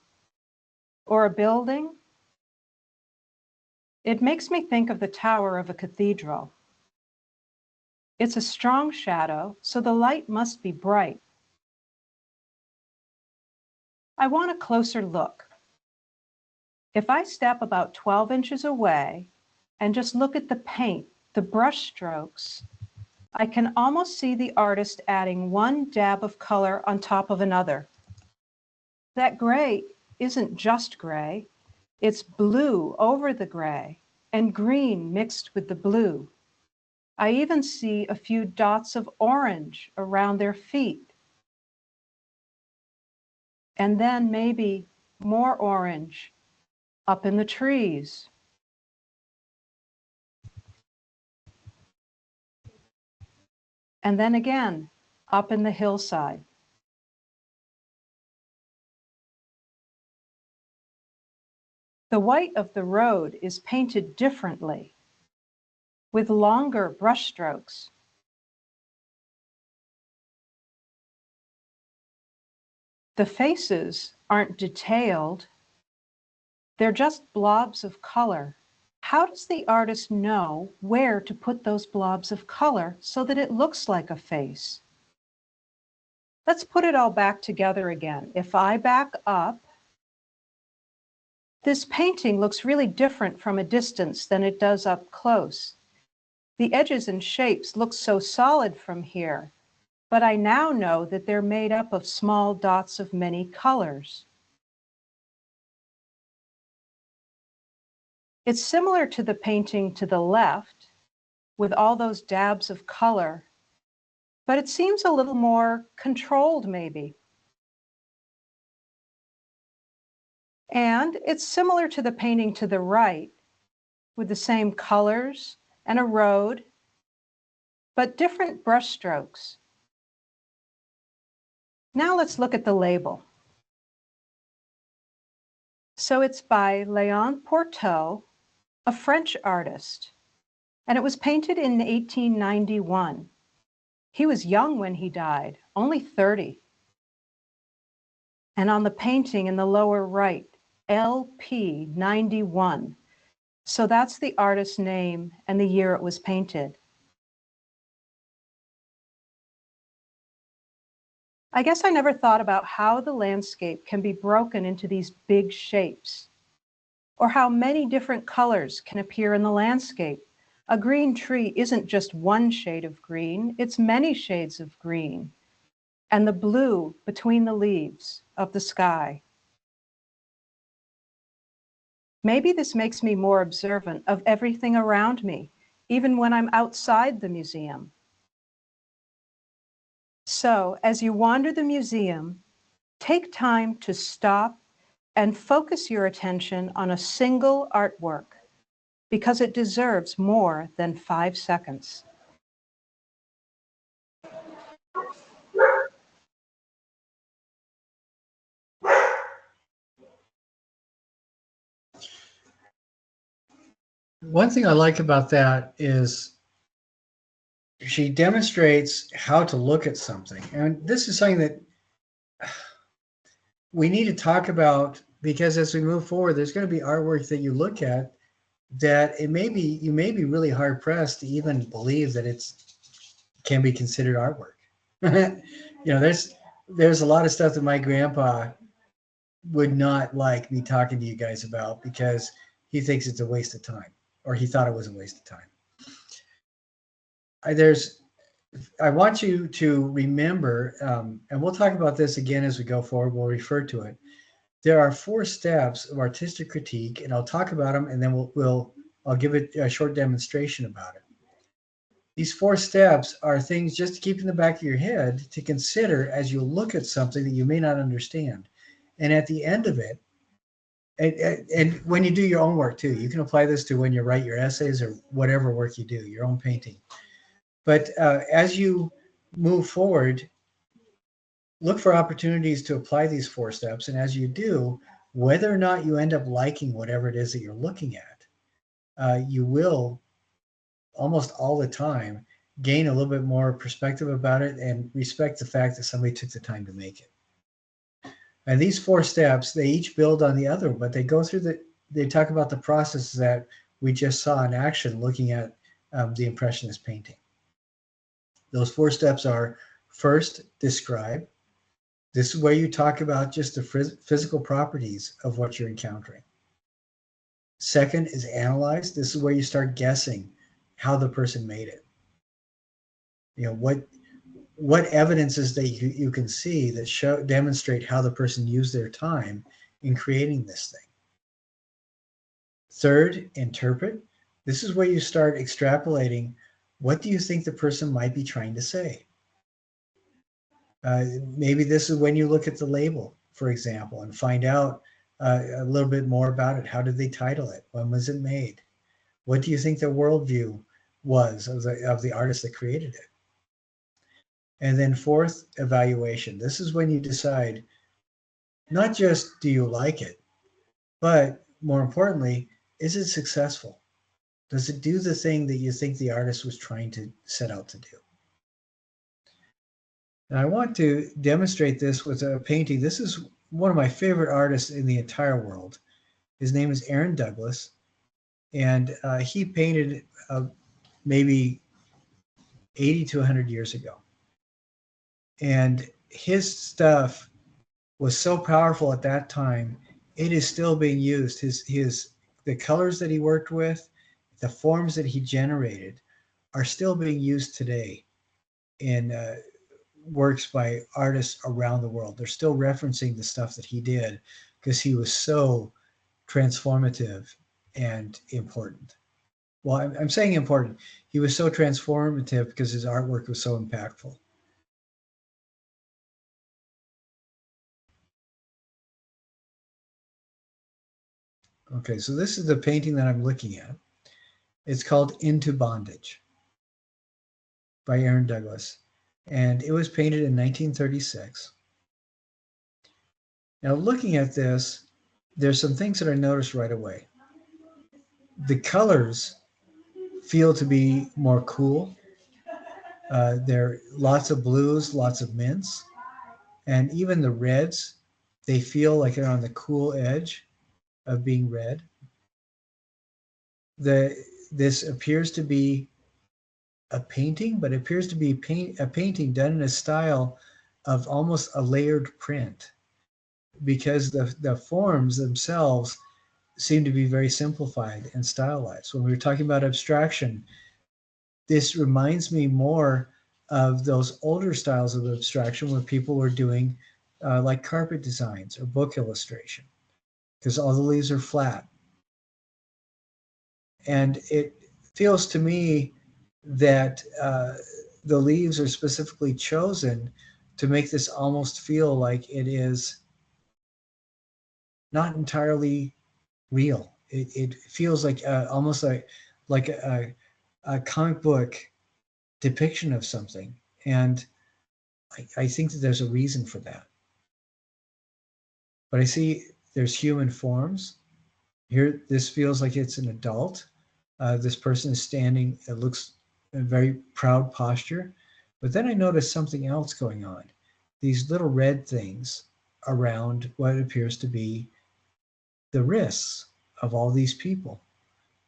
Or a building? It makes me think of the tower of a cathedral. It's a strong shadow, so the light must be bright. I want a closer look. If I step about 12 inches away and just look at the paint, the brush strokes, I can almost see the artist adding one dab of color on top of another. That gray isn't just gray, it's blue over the gray and green mixed with the blue. I even see a few dots of orange around their feet. And then maybe more orange up in the trees. And then again, up in the hillside. The white of the road is painted differently, with longer brush strokes. The faces aren't detailed, they're just blobs of color. How does the artist know where to put those blobs of color so that it looks like a face? Let's put it all back together again. If I back up, this painting looks really different from a distance than it does up close. The edges and shapes look so solid from here, but I now know that they're made up of small dots of many colors. It's similar to the painting to the left, with all those dabs of color, but it seems a little more controlled maybe. And it's similar to the painting to the right, with the same colors and a road, but different brush strokes. Now let's look at the label. So it's by Léon Porteau, a French artist, and it was painted in 1891. He was young when he died, only 30. And on the painting in the lower right, LP 91. So that's the artist's name and the year it was painted. I guess I never thought about how the landscape can be broken into these big shapes, or how many different colors can appear in the landscape. A green tree isn't just one shade of green, it's many shades of green, and the blue between the leaves of the sky. Maybe this makes me more observant of everything around me, even when I'm outside the museum. So, as you wander the museum, take time to stop and focus your attention on a single artwork, because it deserves more than 5 seconds. One thing I like about that is she demonstrates how to look at something. And this is something that we need to talk about, because as we move forward, there's going to be artwork that you look at that you may be really hard pressed to even believe that it's can be considered artwork. There's a lot of stuff that my grandpa would not like me talking to you guys about, because he thinks it's a waste of time, or he thought it was a waste of time. I want you to remember, and we'll talk about this again as we go forward, we'll refer to it. There are 4 steps of artistic critique, and I'll talk about them, and then I'll give it a short demonstration about it. These 4 steps are things just to keep in the back of your head to consider as you look at something that you may not understand. And at the end of it, and when you do your own work too, you can apply this to when you write your essays or whatever work you do, your own painting. But as you move forward, look for opportunities to apply these 4 steps. And as you do, whether or not you end up liking whatever it is that you're looking at, you will almost all the time gain a little bit more perspective about it and respect the fact that somebody took the time to make it. And these 4 steps, they each build on the other, but they talk about the processes that we just saw in action looking at the Impressionist painting. Those 4 steps are: first, describe. This is where you talk about just the physical properties of what you're encountering. Second is analyze. This is where you start guessing how the person made it. You know, what evidences that you can see that demonstrate how the person used their time in creating this thing. Third, interpret. This is where you start extrapolating. What do you think the person might be trying to say? Maybe this is when you look at the label, for example, and find out a little bit more about it. How did they title it? When was it made? What do you think the worldview was of the artist that created it? And then fourth, evaluation. This is when you decide not just do you like it, but more importantly, is it successful? Does it do the thing that you think the artist was trying to set out to do? And I want to demonstrate this with a painting. This is one of my favorite artists in the entire world. His name is Aaron Douglas, and he painted maybe 80 to 100 years ago. And his stuff was so powerful at that time. It is still being used. The colors that he worked with, the forms that he generated, are still being used today in works by artists around the world. They're still referencing the stuff that he did because he was so transformative and important. Well, I'm saying important. He was so transformative because his artwork was so impactful. Okay, so this is the painting that I'm looking at. It's called Into Bondage by Aaron Douglas, and it was painted in 1936. Now, looking at this, there's some things that I noticed right away. The colors feel to be more cool. There are lots of blues, lots of mints, and even the reds, they feel like they're on the cool edge of being red. This appears to be a painting, but it appears to be a painting done in a style of almost a layered print, because the forms themselves seem to be very simplified and stylized. When we were talking about abstraction, this reminds me more of those older styles of abstraction where people were doing like carpet designs or book illustration, because all the leaves are flat. And it feels to me that the leaves are specifically chosen to make this almost feel like it is not entirely real. It feels like almost like a comic book depiction of something. And I think that there's a reason for that. But I see there's human forms. Here, this feels like it's an adult. This person is standing, it looks a very proud posture. But then I notice something else going on. These little red things around what appears to be the wrists of all these people.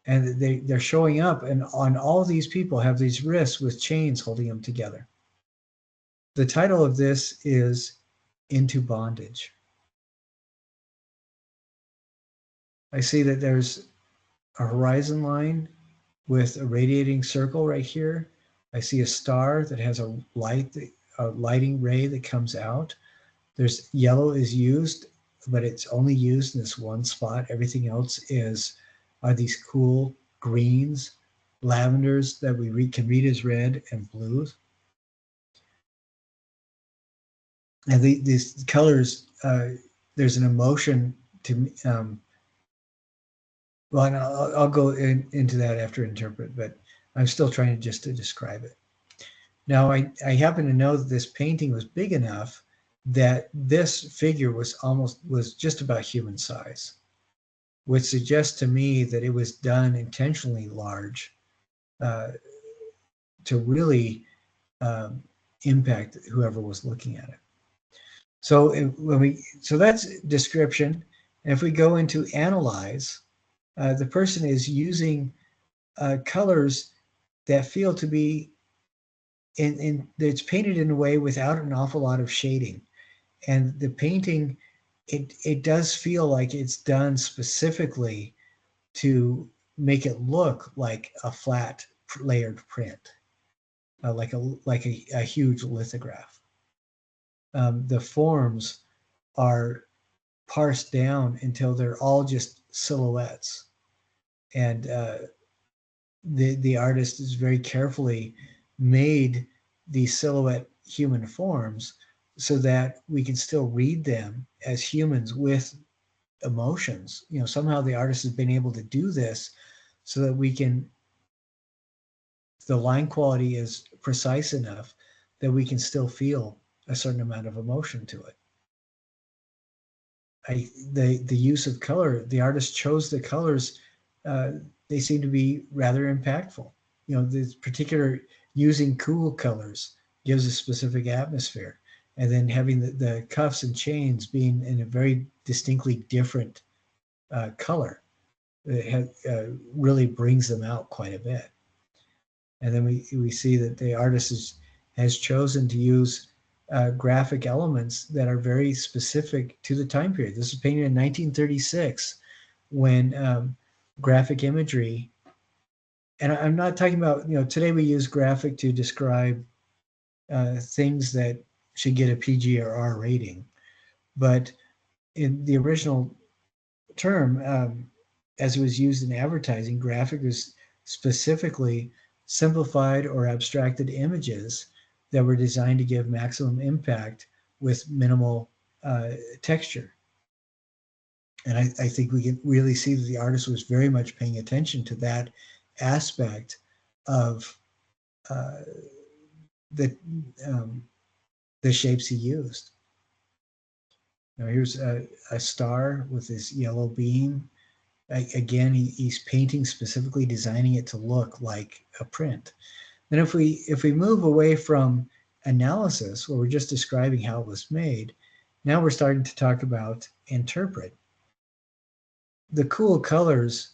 And they're showing up, and on all these people have these wrists with chains holding them together. The title of this is Into Bondage. I see that there's a horizon line with a radiating circle right here. I see a star that has a lighting ray that comes out. There's yellow is used, but it's only used in this one spot. Everything else are these cool greens, lavenders that we can read as red, and blues. And these colors, there's an emotion to well, and I'll go into that after interpret, but I'm still trying to describe it. Now, I happen to know that this painting was big enough that this figure was just about human size, which suggests to me that it was done intentionally large to really impact whoever was looking at it. So so that's description. And if we go into analyze, the person is using colors that feel to be it's painted in a way without an awful lot of shading. And the painting, it does feel like it's done specifically to make it look like a flat layered print, like a huge lithograph. The forms are parsed down until they're all just silhouettes, and the artist has very carefully made these silhouette human forms so that we can still read them as humans with emotions. You know, somehow the artist has been able to do this so that we can, the line quality is precise enough that we can still feel a certain amount of emotion to it. The use of color, the artist chose the colors. They seem to be rather impactful. You know, this particular using cool colors gives a specific atmosphere, and then having the cuffs and chains being in a very distinctly different color, really brings them out quite a bit. And then we see that the artist has chosen to use graphic elements that are very specific to the time period. This was painted in 1936 when graphic imagery, and I'm not talking about, you know, today we use graphic to describe things that should get a PG or R rating. But in the original term, as it was used in advertising, graphic was specifically simplified or abstracted images that were designed to give maximum impact with minimal texture. And I think we can really see that the artist was very much paying attention to that aspect of the um, the shapes he used. Now here's a star with this yellow beam. Again, he's painting specifically, designing it to look like a print. Then if we move away from analysis, where we're just describing how it was made, now we're starting to talk about interpret. The cool colors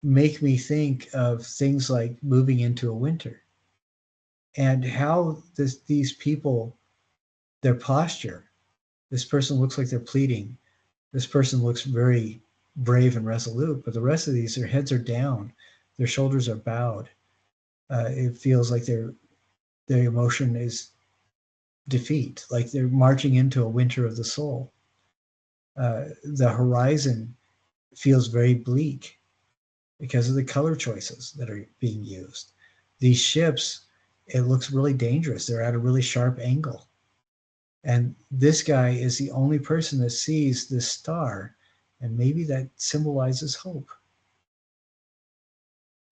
make me think of things like moving into a winter, and how these people, their posture. This person looks like they're pleading. This person looks very brave and resolute, but the rest of these, their heads are down, their shoulders are bowed. It feels like their emotion is defeat, like they're marching into a winter of the soul. The horizon feels very bleak because of the color choices that are being used. These ships, it looks really dangerous. They're at a really sharp angle. And this guy is the only person that sees this star, and maybe that symbolizes hope.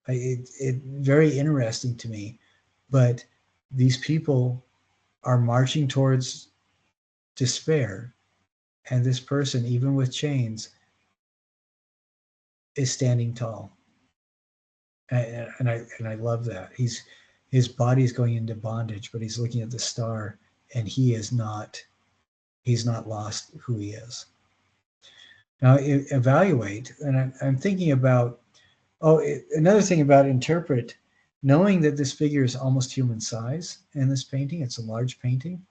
It very interesting to me, but these people are marching towards despair, and this person, even with chains, is standing tall. And I love that. His body's going into bondage, but he's looking at the star, and he's not lost who he is. Now evaluate, and I'm thinking about, another thing about interpret, knowing that this figure is almost human size in this painting, it's a large painting,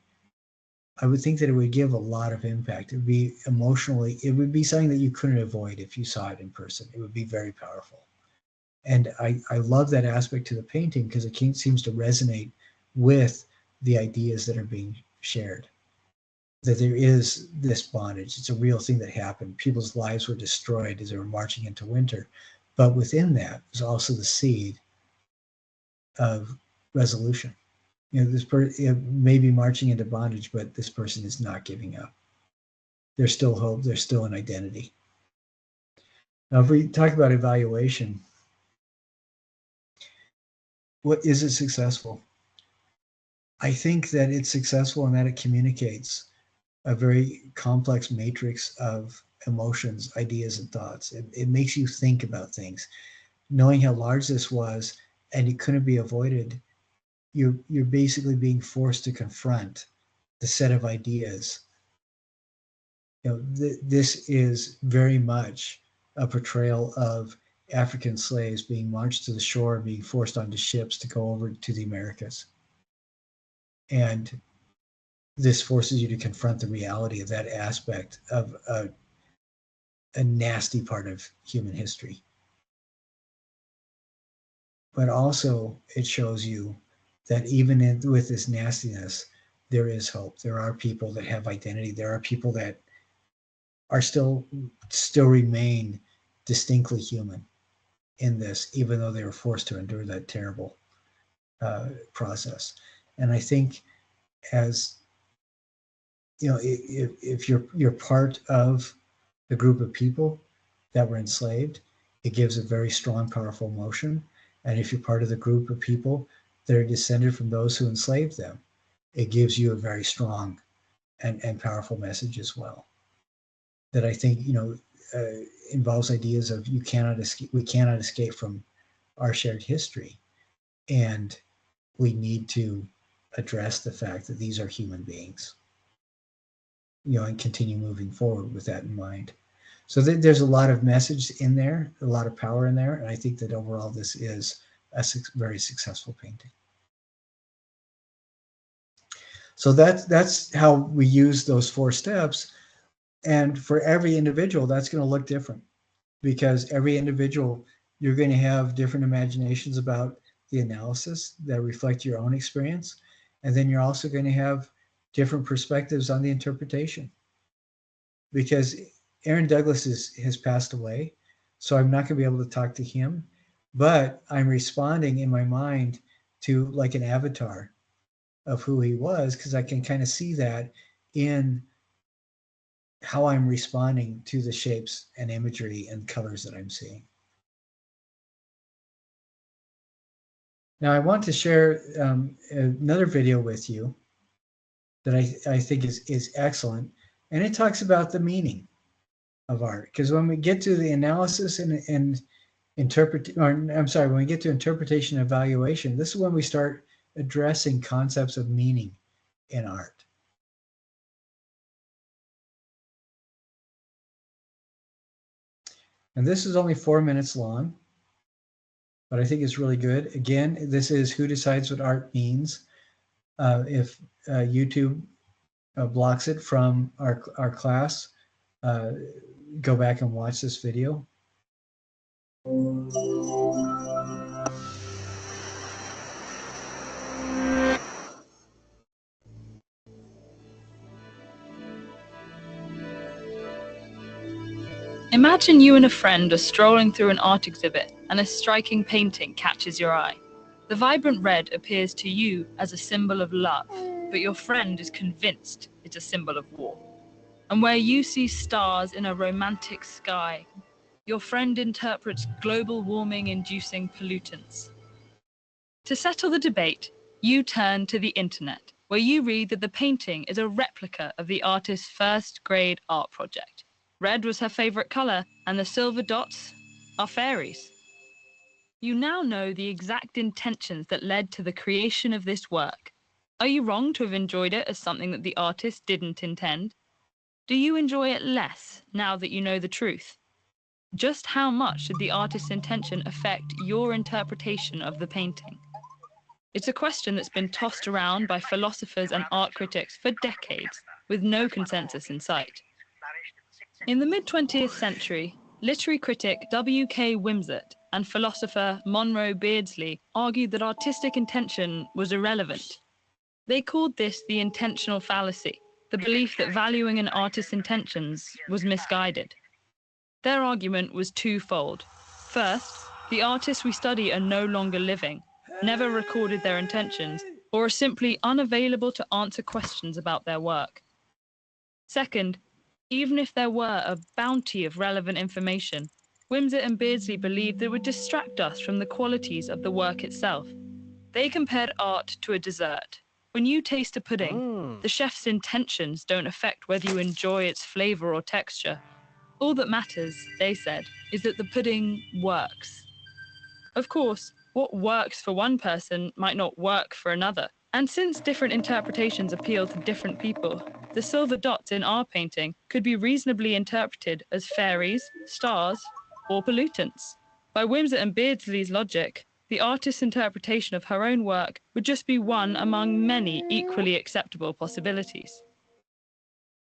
I would think that it would give a lot of impact. It would be emotionally, it would be something that you couldn't avoid if you saw it in person. It would be very powerful. And I love that aspect to the painting because it seems to resonate with the ideas that are being shared. That there is this bondage. It's a real thing that happened. People's lives were destroyed as they were marching into winter. But within that is also the seed of resolution. You know, this person may be marching into bondage, but this person is not giving up. There's still hope. There's still an identity. Now, if we talk about evaluation, what is it successful? I think that it's successful in that it communicates a very complex matrix of emotions, ideas, and thoughts. It makes you think about things. Knowing how large this was and it couldn't be avoided, you're basically being forced to confront the set of ideas. You know, this is very much a portrayal of African slaves being marched to the shore, being forced onto ships to go over to the Americas. And this forces you to confront the reality of that aspect of a nasty part of human history. But also it shows you that even with this nastiness, there is hope. There are people that have identity. There are people that are still remain distinctly human in this, even though they were forced to endure that terrible process. And I think, as you know, if you're part of the group of people that were enslaved, it gives a very strong, powerful emotion. And if you're part of the group of people that are descended from those who enslaved them, it gives you a very strong and powerful message as well. That I think, involves ideas of we cannot escape from our shared history. And we need to address the fact that these are human beings, and continue moving forward with that in mind. So there's a lot of message in there, a lot of power in there. And I think that overall this is a very successful painting. So that's how we use those 4 steps. And for every individual, that's going to look different, because every individual, you're going to have different imaginations about the analysis that reflect your own experience. And then you're also going to have different perspectives on the interpretation. Because Aaron Douglas has passed away, so I'm not going to be able to talk to him, but I'm responding in my mind to like an avatar of who he was, because I can kind of see that in how I'm responding to the shapes and imagery and colors that I'm seeing. Now, I want to share another video with you that I think is excellent, and it talks about the meaning of art. Because when we get to the analysis and when we get to interpretation and evaluation, this is when we start addressing concepts of meaning in art. And this is only 4 minutes long, but I think it's really good. Again, this is Who Decides What Art Means. If YouTube blocks it from our class, go back and watch this video. Imagine you and a friend are strolling through an art exhibit and a striking painting catches your eye. The vibrant red appears to you as a symbol of love, but your friend is convinced it's a symbol of war. And where you see stars in a romantic sky, your friend interprets global warming-inducing pollutants. To settle the debate, you turn to the internet, where you read that the painting is a replica of the artist's first-grade art project. Red was her favorite color, and the silver dots are fairies. You now know the exact intentions that led to the creation of this work. Are you wrong to have enjoyed it as something that the artist didn't intend? Do you enjoy it less now that you know the truth? Just how much did the artist's intention affect your interpretation of the painting? It's a question that's been tossed around by philosophers and art critics for decades, with no consensus in sight. In the mid-20th century, literary critic W.K. Wimsatt and philosopher Monroe Beardsley argued that artistic intention was irrelevant. They called this the intentional fallacy, the belief that valuing an artist's intentions was misguided. Their argument was twofold. First, the artists we study are no longer living, never recorded their intentions, or are simply unavailable to answer questions about their work. Second, even if there were a bounty of relevant information, Wimsatt and Beardsley believed that it would distract us from the qualities of the work itself. They compared art to a dessert. When you taste a pudding, the chef's intentions don't affect whether you enjoy its flavor or texture. All that matters, they said, is that the pudding works. Of course, what works for one person might not work for another. And since different interpretations appeal to different people, the silver dots in our painting could be reasonably interpreted as fairies, stars, or pollutants. By Wimsatt and Beardsley's logic, the artist's interpretation of her own work would just be one among many equally acceptable possibilities.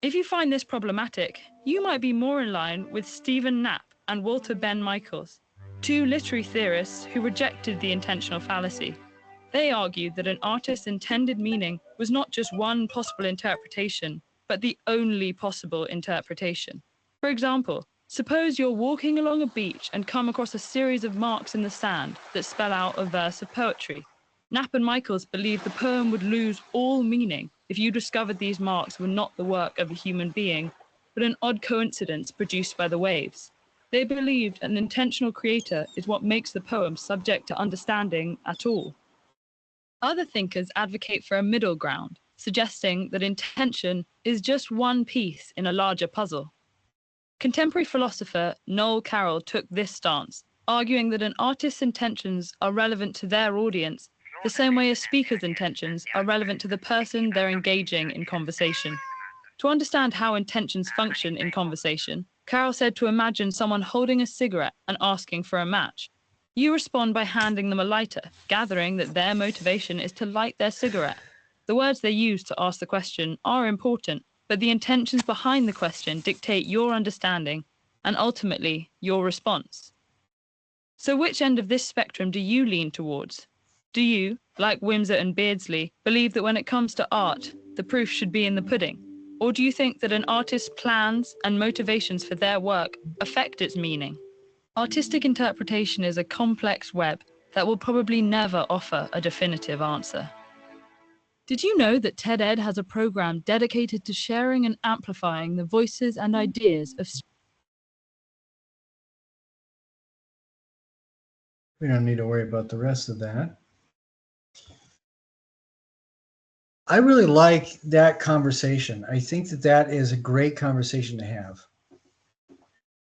If you find this problematic, you might be more in line with Stephen Knapp and Walter Ben Michaels, two literary theorists who rejected the intentional fallacy. They argued that an artist's intended meaning was not just one possible interpretation, but the only possible interpretation. For example, suppose you're walking along a beach and come across a series of marks in the sand that spell out a verse of poetry. Knapp and Michaels believed the poem would lose all meaning if you discovered these marks were not the work of a human being, but an odd coincidence produced by the waves. They believed an intentional creator is what makes the poem subject to understanding at all. Other thinkers advocate for a middle ground, suggesting that intention is just one piece in a larger puzzle. Contemporary philosopher Noel Carroll took this stance, arguing that an artist's intentions are relevant to their audience the same way a speaker's intentions are relevant to the person they're engaging in conversation. To understand how intentions function in conversation, Carroll said to imagine someone holding a cigarette and asking for a match. You respond by handing them a lighter, gathering that their motivation is to light their cigarette. The words they use to ask the question are important, but the intentions behind the question dictate your understanding and ultimately your response. So which end of this spectrum do you lean towards? Do you, like Wimsett and Beardsley, believe that when it comes to art, the proof should be in the pudding? Or do you think that an artist's plans and motivations for their work affect its meaning? Artistic interpretation is a complex web that will probably never offer a definitive answer. Did you know that TED-Ed has a program dedicated to sharing and amplifying the voices and ideas of... We don't need to worry about the rest of that. I really like that conversation. I think that that is a great conversation to have.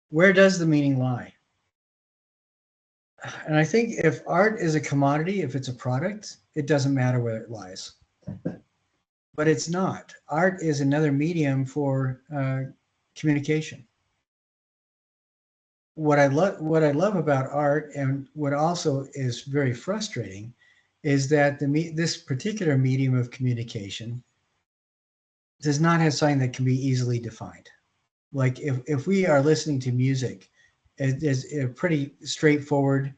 Where does the meaning lie? And I think if art is a commodity, if it's a product, it doesn't matter where it lies. But it's not. Art is another medium for communication. What I love about art, and what also is very frustrating, is that this particular medium of communication does not have something that can be easily defined. Like if we are listening to music, it is a pretty straightforward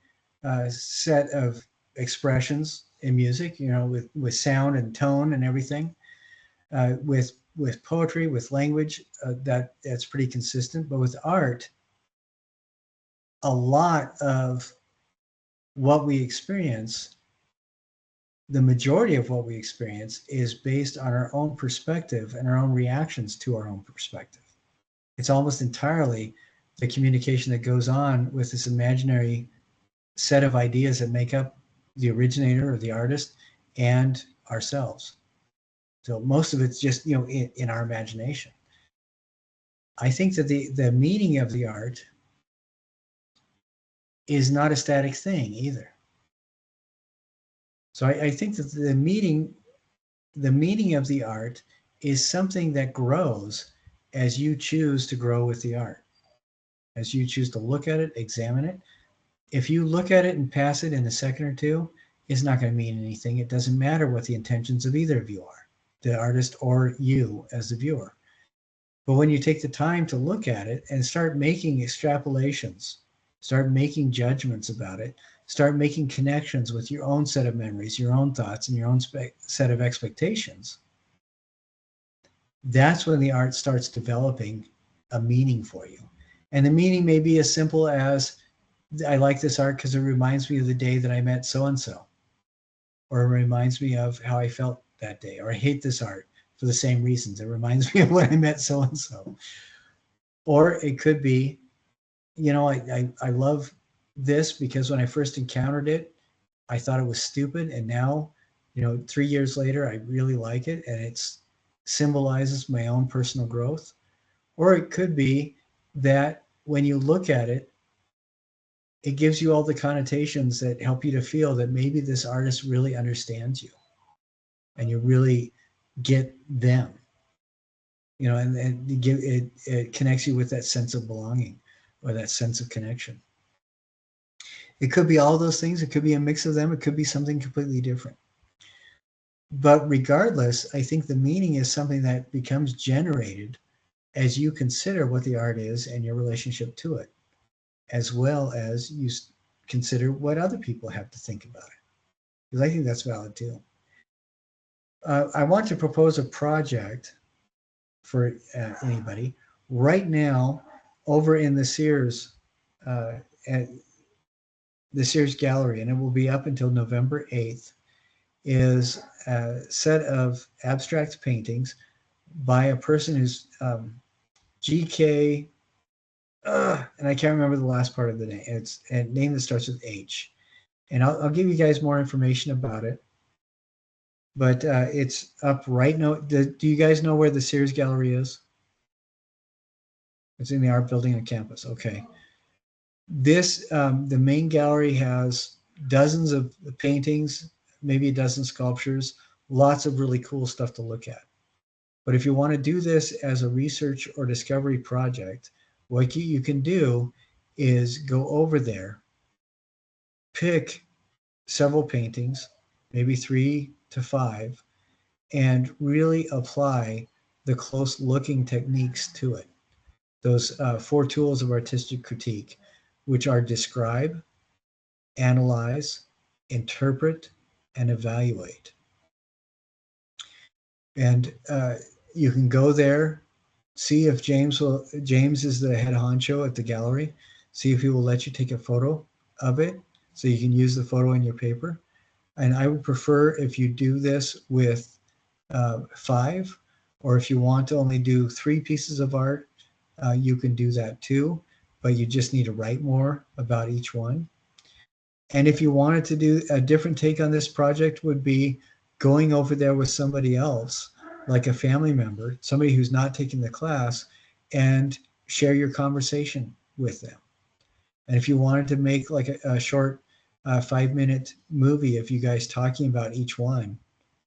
set of expressions in music, you know, with sound and tone and everything. With poetry, with language, that's pretty consistent. But with art, a lot of what we experience, the majority of what we experience, is based on our own perspective and our own reactions to our own perspective. It's almost entirely the communication that goes on with this imaginary set of ideas that make up the originator or the artist and ourselves. So most of it's just, you know, in our imagination. I think that the meaning of the art is not a static thing either. So I think that the meaning of the art is something that grows as you choose to grow with the art, as you choose to look at it, examine it. If you look at it and pass it in a second or two, it's not going to mean anything. It doesn't matter what the intentions of either of you are, the artist or you as the viewer. But when you take the time to look at it and start making extrapolations, start making judgments about it, start making connections with your own set of memories, your own thoughts, and your own set of expectations, that's when the art starts developing a meaning for you. And the meaning may be as simple as, I like this art because it reminds me of the day that I met so-and-so, or it reminds me of how I felt that day, or I hate this art for the same reasons. It reminds me of when I met so-and-so. Or it could be, you know, I love this because when I first encountered it, I thought it was stupid. And now, you know, 3 years later, I really like it, and it symbolizes my own personal growth. Or it could be that when you look at it, it gives you all the connotations that help you to feel that maybe this artist really understands you and you really get them, you know, and it connects you with that sense of belonging or that sense of connection. It could be all those things. It could be a mix of them. It could be something completely different. But regardless, I think the meaning is something that becomes generated as you consider what the art is and your relationship to it, as well as you consider what other people have to think about it. Because I think that's valid too. I want to propose a project for anybody right now over in the Sears at the Sears Gallery, and it will be up until November 8th, is a set of abstract paintings by a person who's GK, and I can't remember the last part of the name. It's a name that starts with H. And I'll give you guys more information about it. But it's up right now. Do you guys know where the Sears Gallery is? It's in the art building on campus. Okay. The main gallery has dozens of paintings, maybe a dozen sculptures, lots of really cool stuff to look at. But if you want to do this as a research or discovery project, what you can do is go over there, pick several paintings, maybe 3 to 5, and really apply the close looking techniques to it. Those 4 tools of artistic critique, which are describe, analyze, interpret, and evaluate. And you can go there, see if James is the head honcho at the gallery, see if he will let you take a photo of it so you can use the photo in your paper. And I would prefer if you do this with 5, or if you want to only do 3 pieces of art, you can do that too, but you just need to write more about each one. And if you wanted to do a different take on this project, would be going over there with somebody else, like a family member, somebody who's not taking the class, and share your conversation with them. And if you wanted to make like a short 5-minute movie of you guys talking about each one,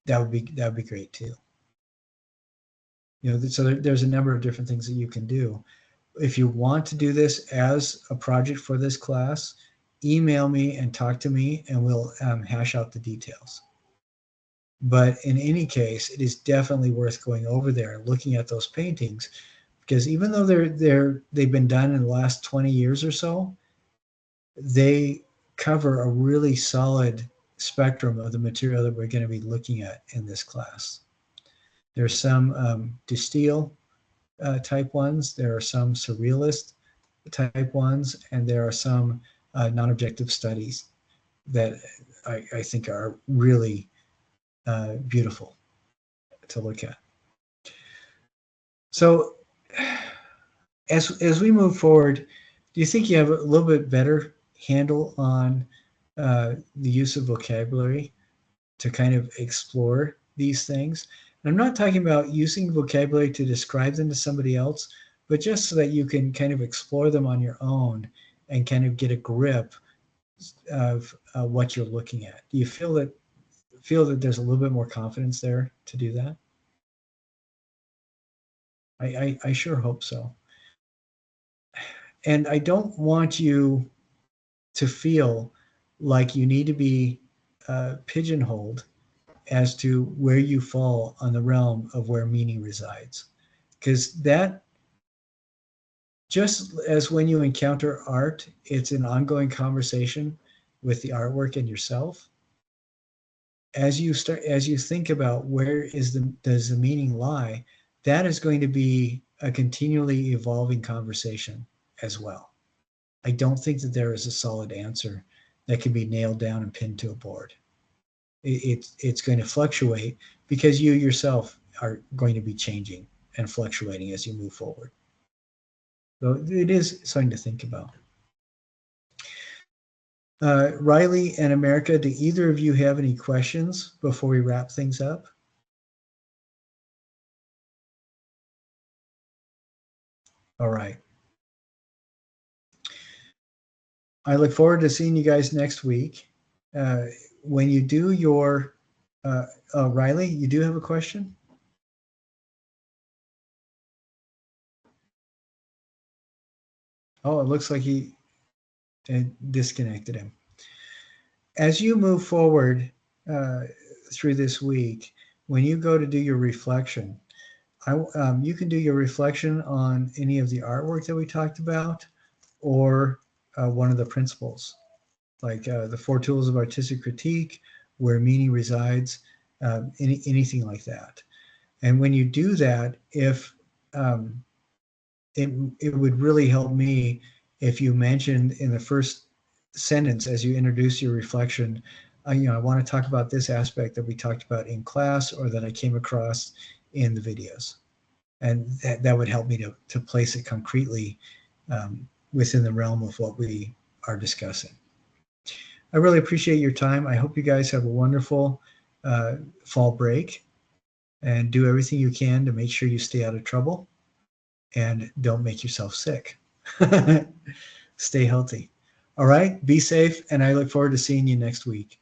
that would be great too. So there's a number of different things that you can do. If you want to do this as a project for this class, email me and talk to me, and we'll hash out the details. But in any case, it is definitely worth going over there and looking at those paintings, because even though they've been done in the last 20 years or so, they cover a really solid spectrum of the material that we're going to be looking at in this class. There's some Distille type ones, there are some surrealist type ones, and there are some non-objective studies that I think are really beautiful to look at. So as we move forward, do you think you have a little bit better handle on the use of vocabulary to kind of explore these things? And I'm not talking about using vocabulary to describe them to somebody else, but just so that you can kind of explore them on your own and kind of get a grip of what you're looking at. Do you feel that there's a little bit more confidence there to do that? I sure hope so. And I don't want you to feel like you need to be pigeonholed as to where you fall on the realm of where meaning resides. Because that, just as when you encounter art, it's an ongoing conversation with the artwork and yourself. As you think about where does the meaning lie, that is going to be a continually evolving conversation as well. I don't think that there is a solid answer that can be nailed down and pinned to a board. It's going to fluctuate because you yourself are going to be changing and fluctuating as you move forward. So it is something to think about. Riley and America, do either of you have any questions before we wrap things up? All right. I look forward to seeing you guys next week. When you do your, Riley, you do have a question? Oh, it looks like he disconnected him. as you move forward uh, through this week, when you go to do your reflection, you can do your reflection on any of the artwork that we talked about, or one of the principles, like the 4 tools of artistic critique, where meaning resides, anything like that. And when you do that, if um, it would really help me if you mentioned in the first sentence as you introduce your reflection, I want to talk about this aspect that we talked about in class or that I came across in the videos. And that would help me to place it concretely within the realm of what we are discussing. I really appreciate your time. I hope you guys have a wonderful fall break, and do everything you can to make sure you stay out of trouble and don't make yourself sick. Stay healthy. All right, be safe, and I look forward to seeing you next week.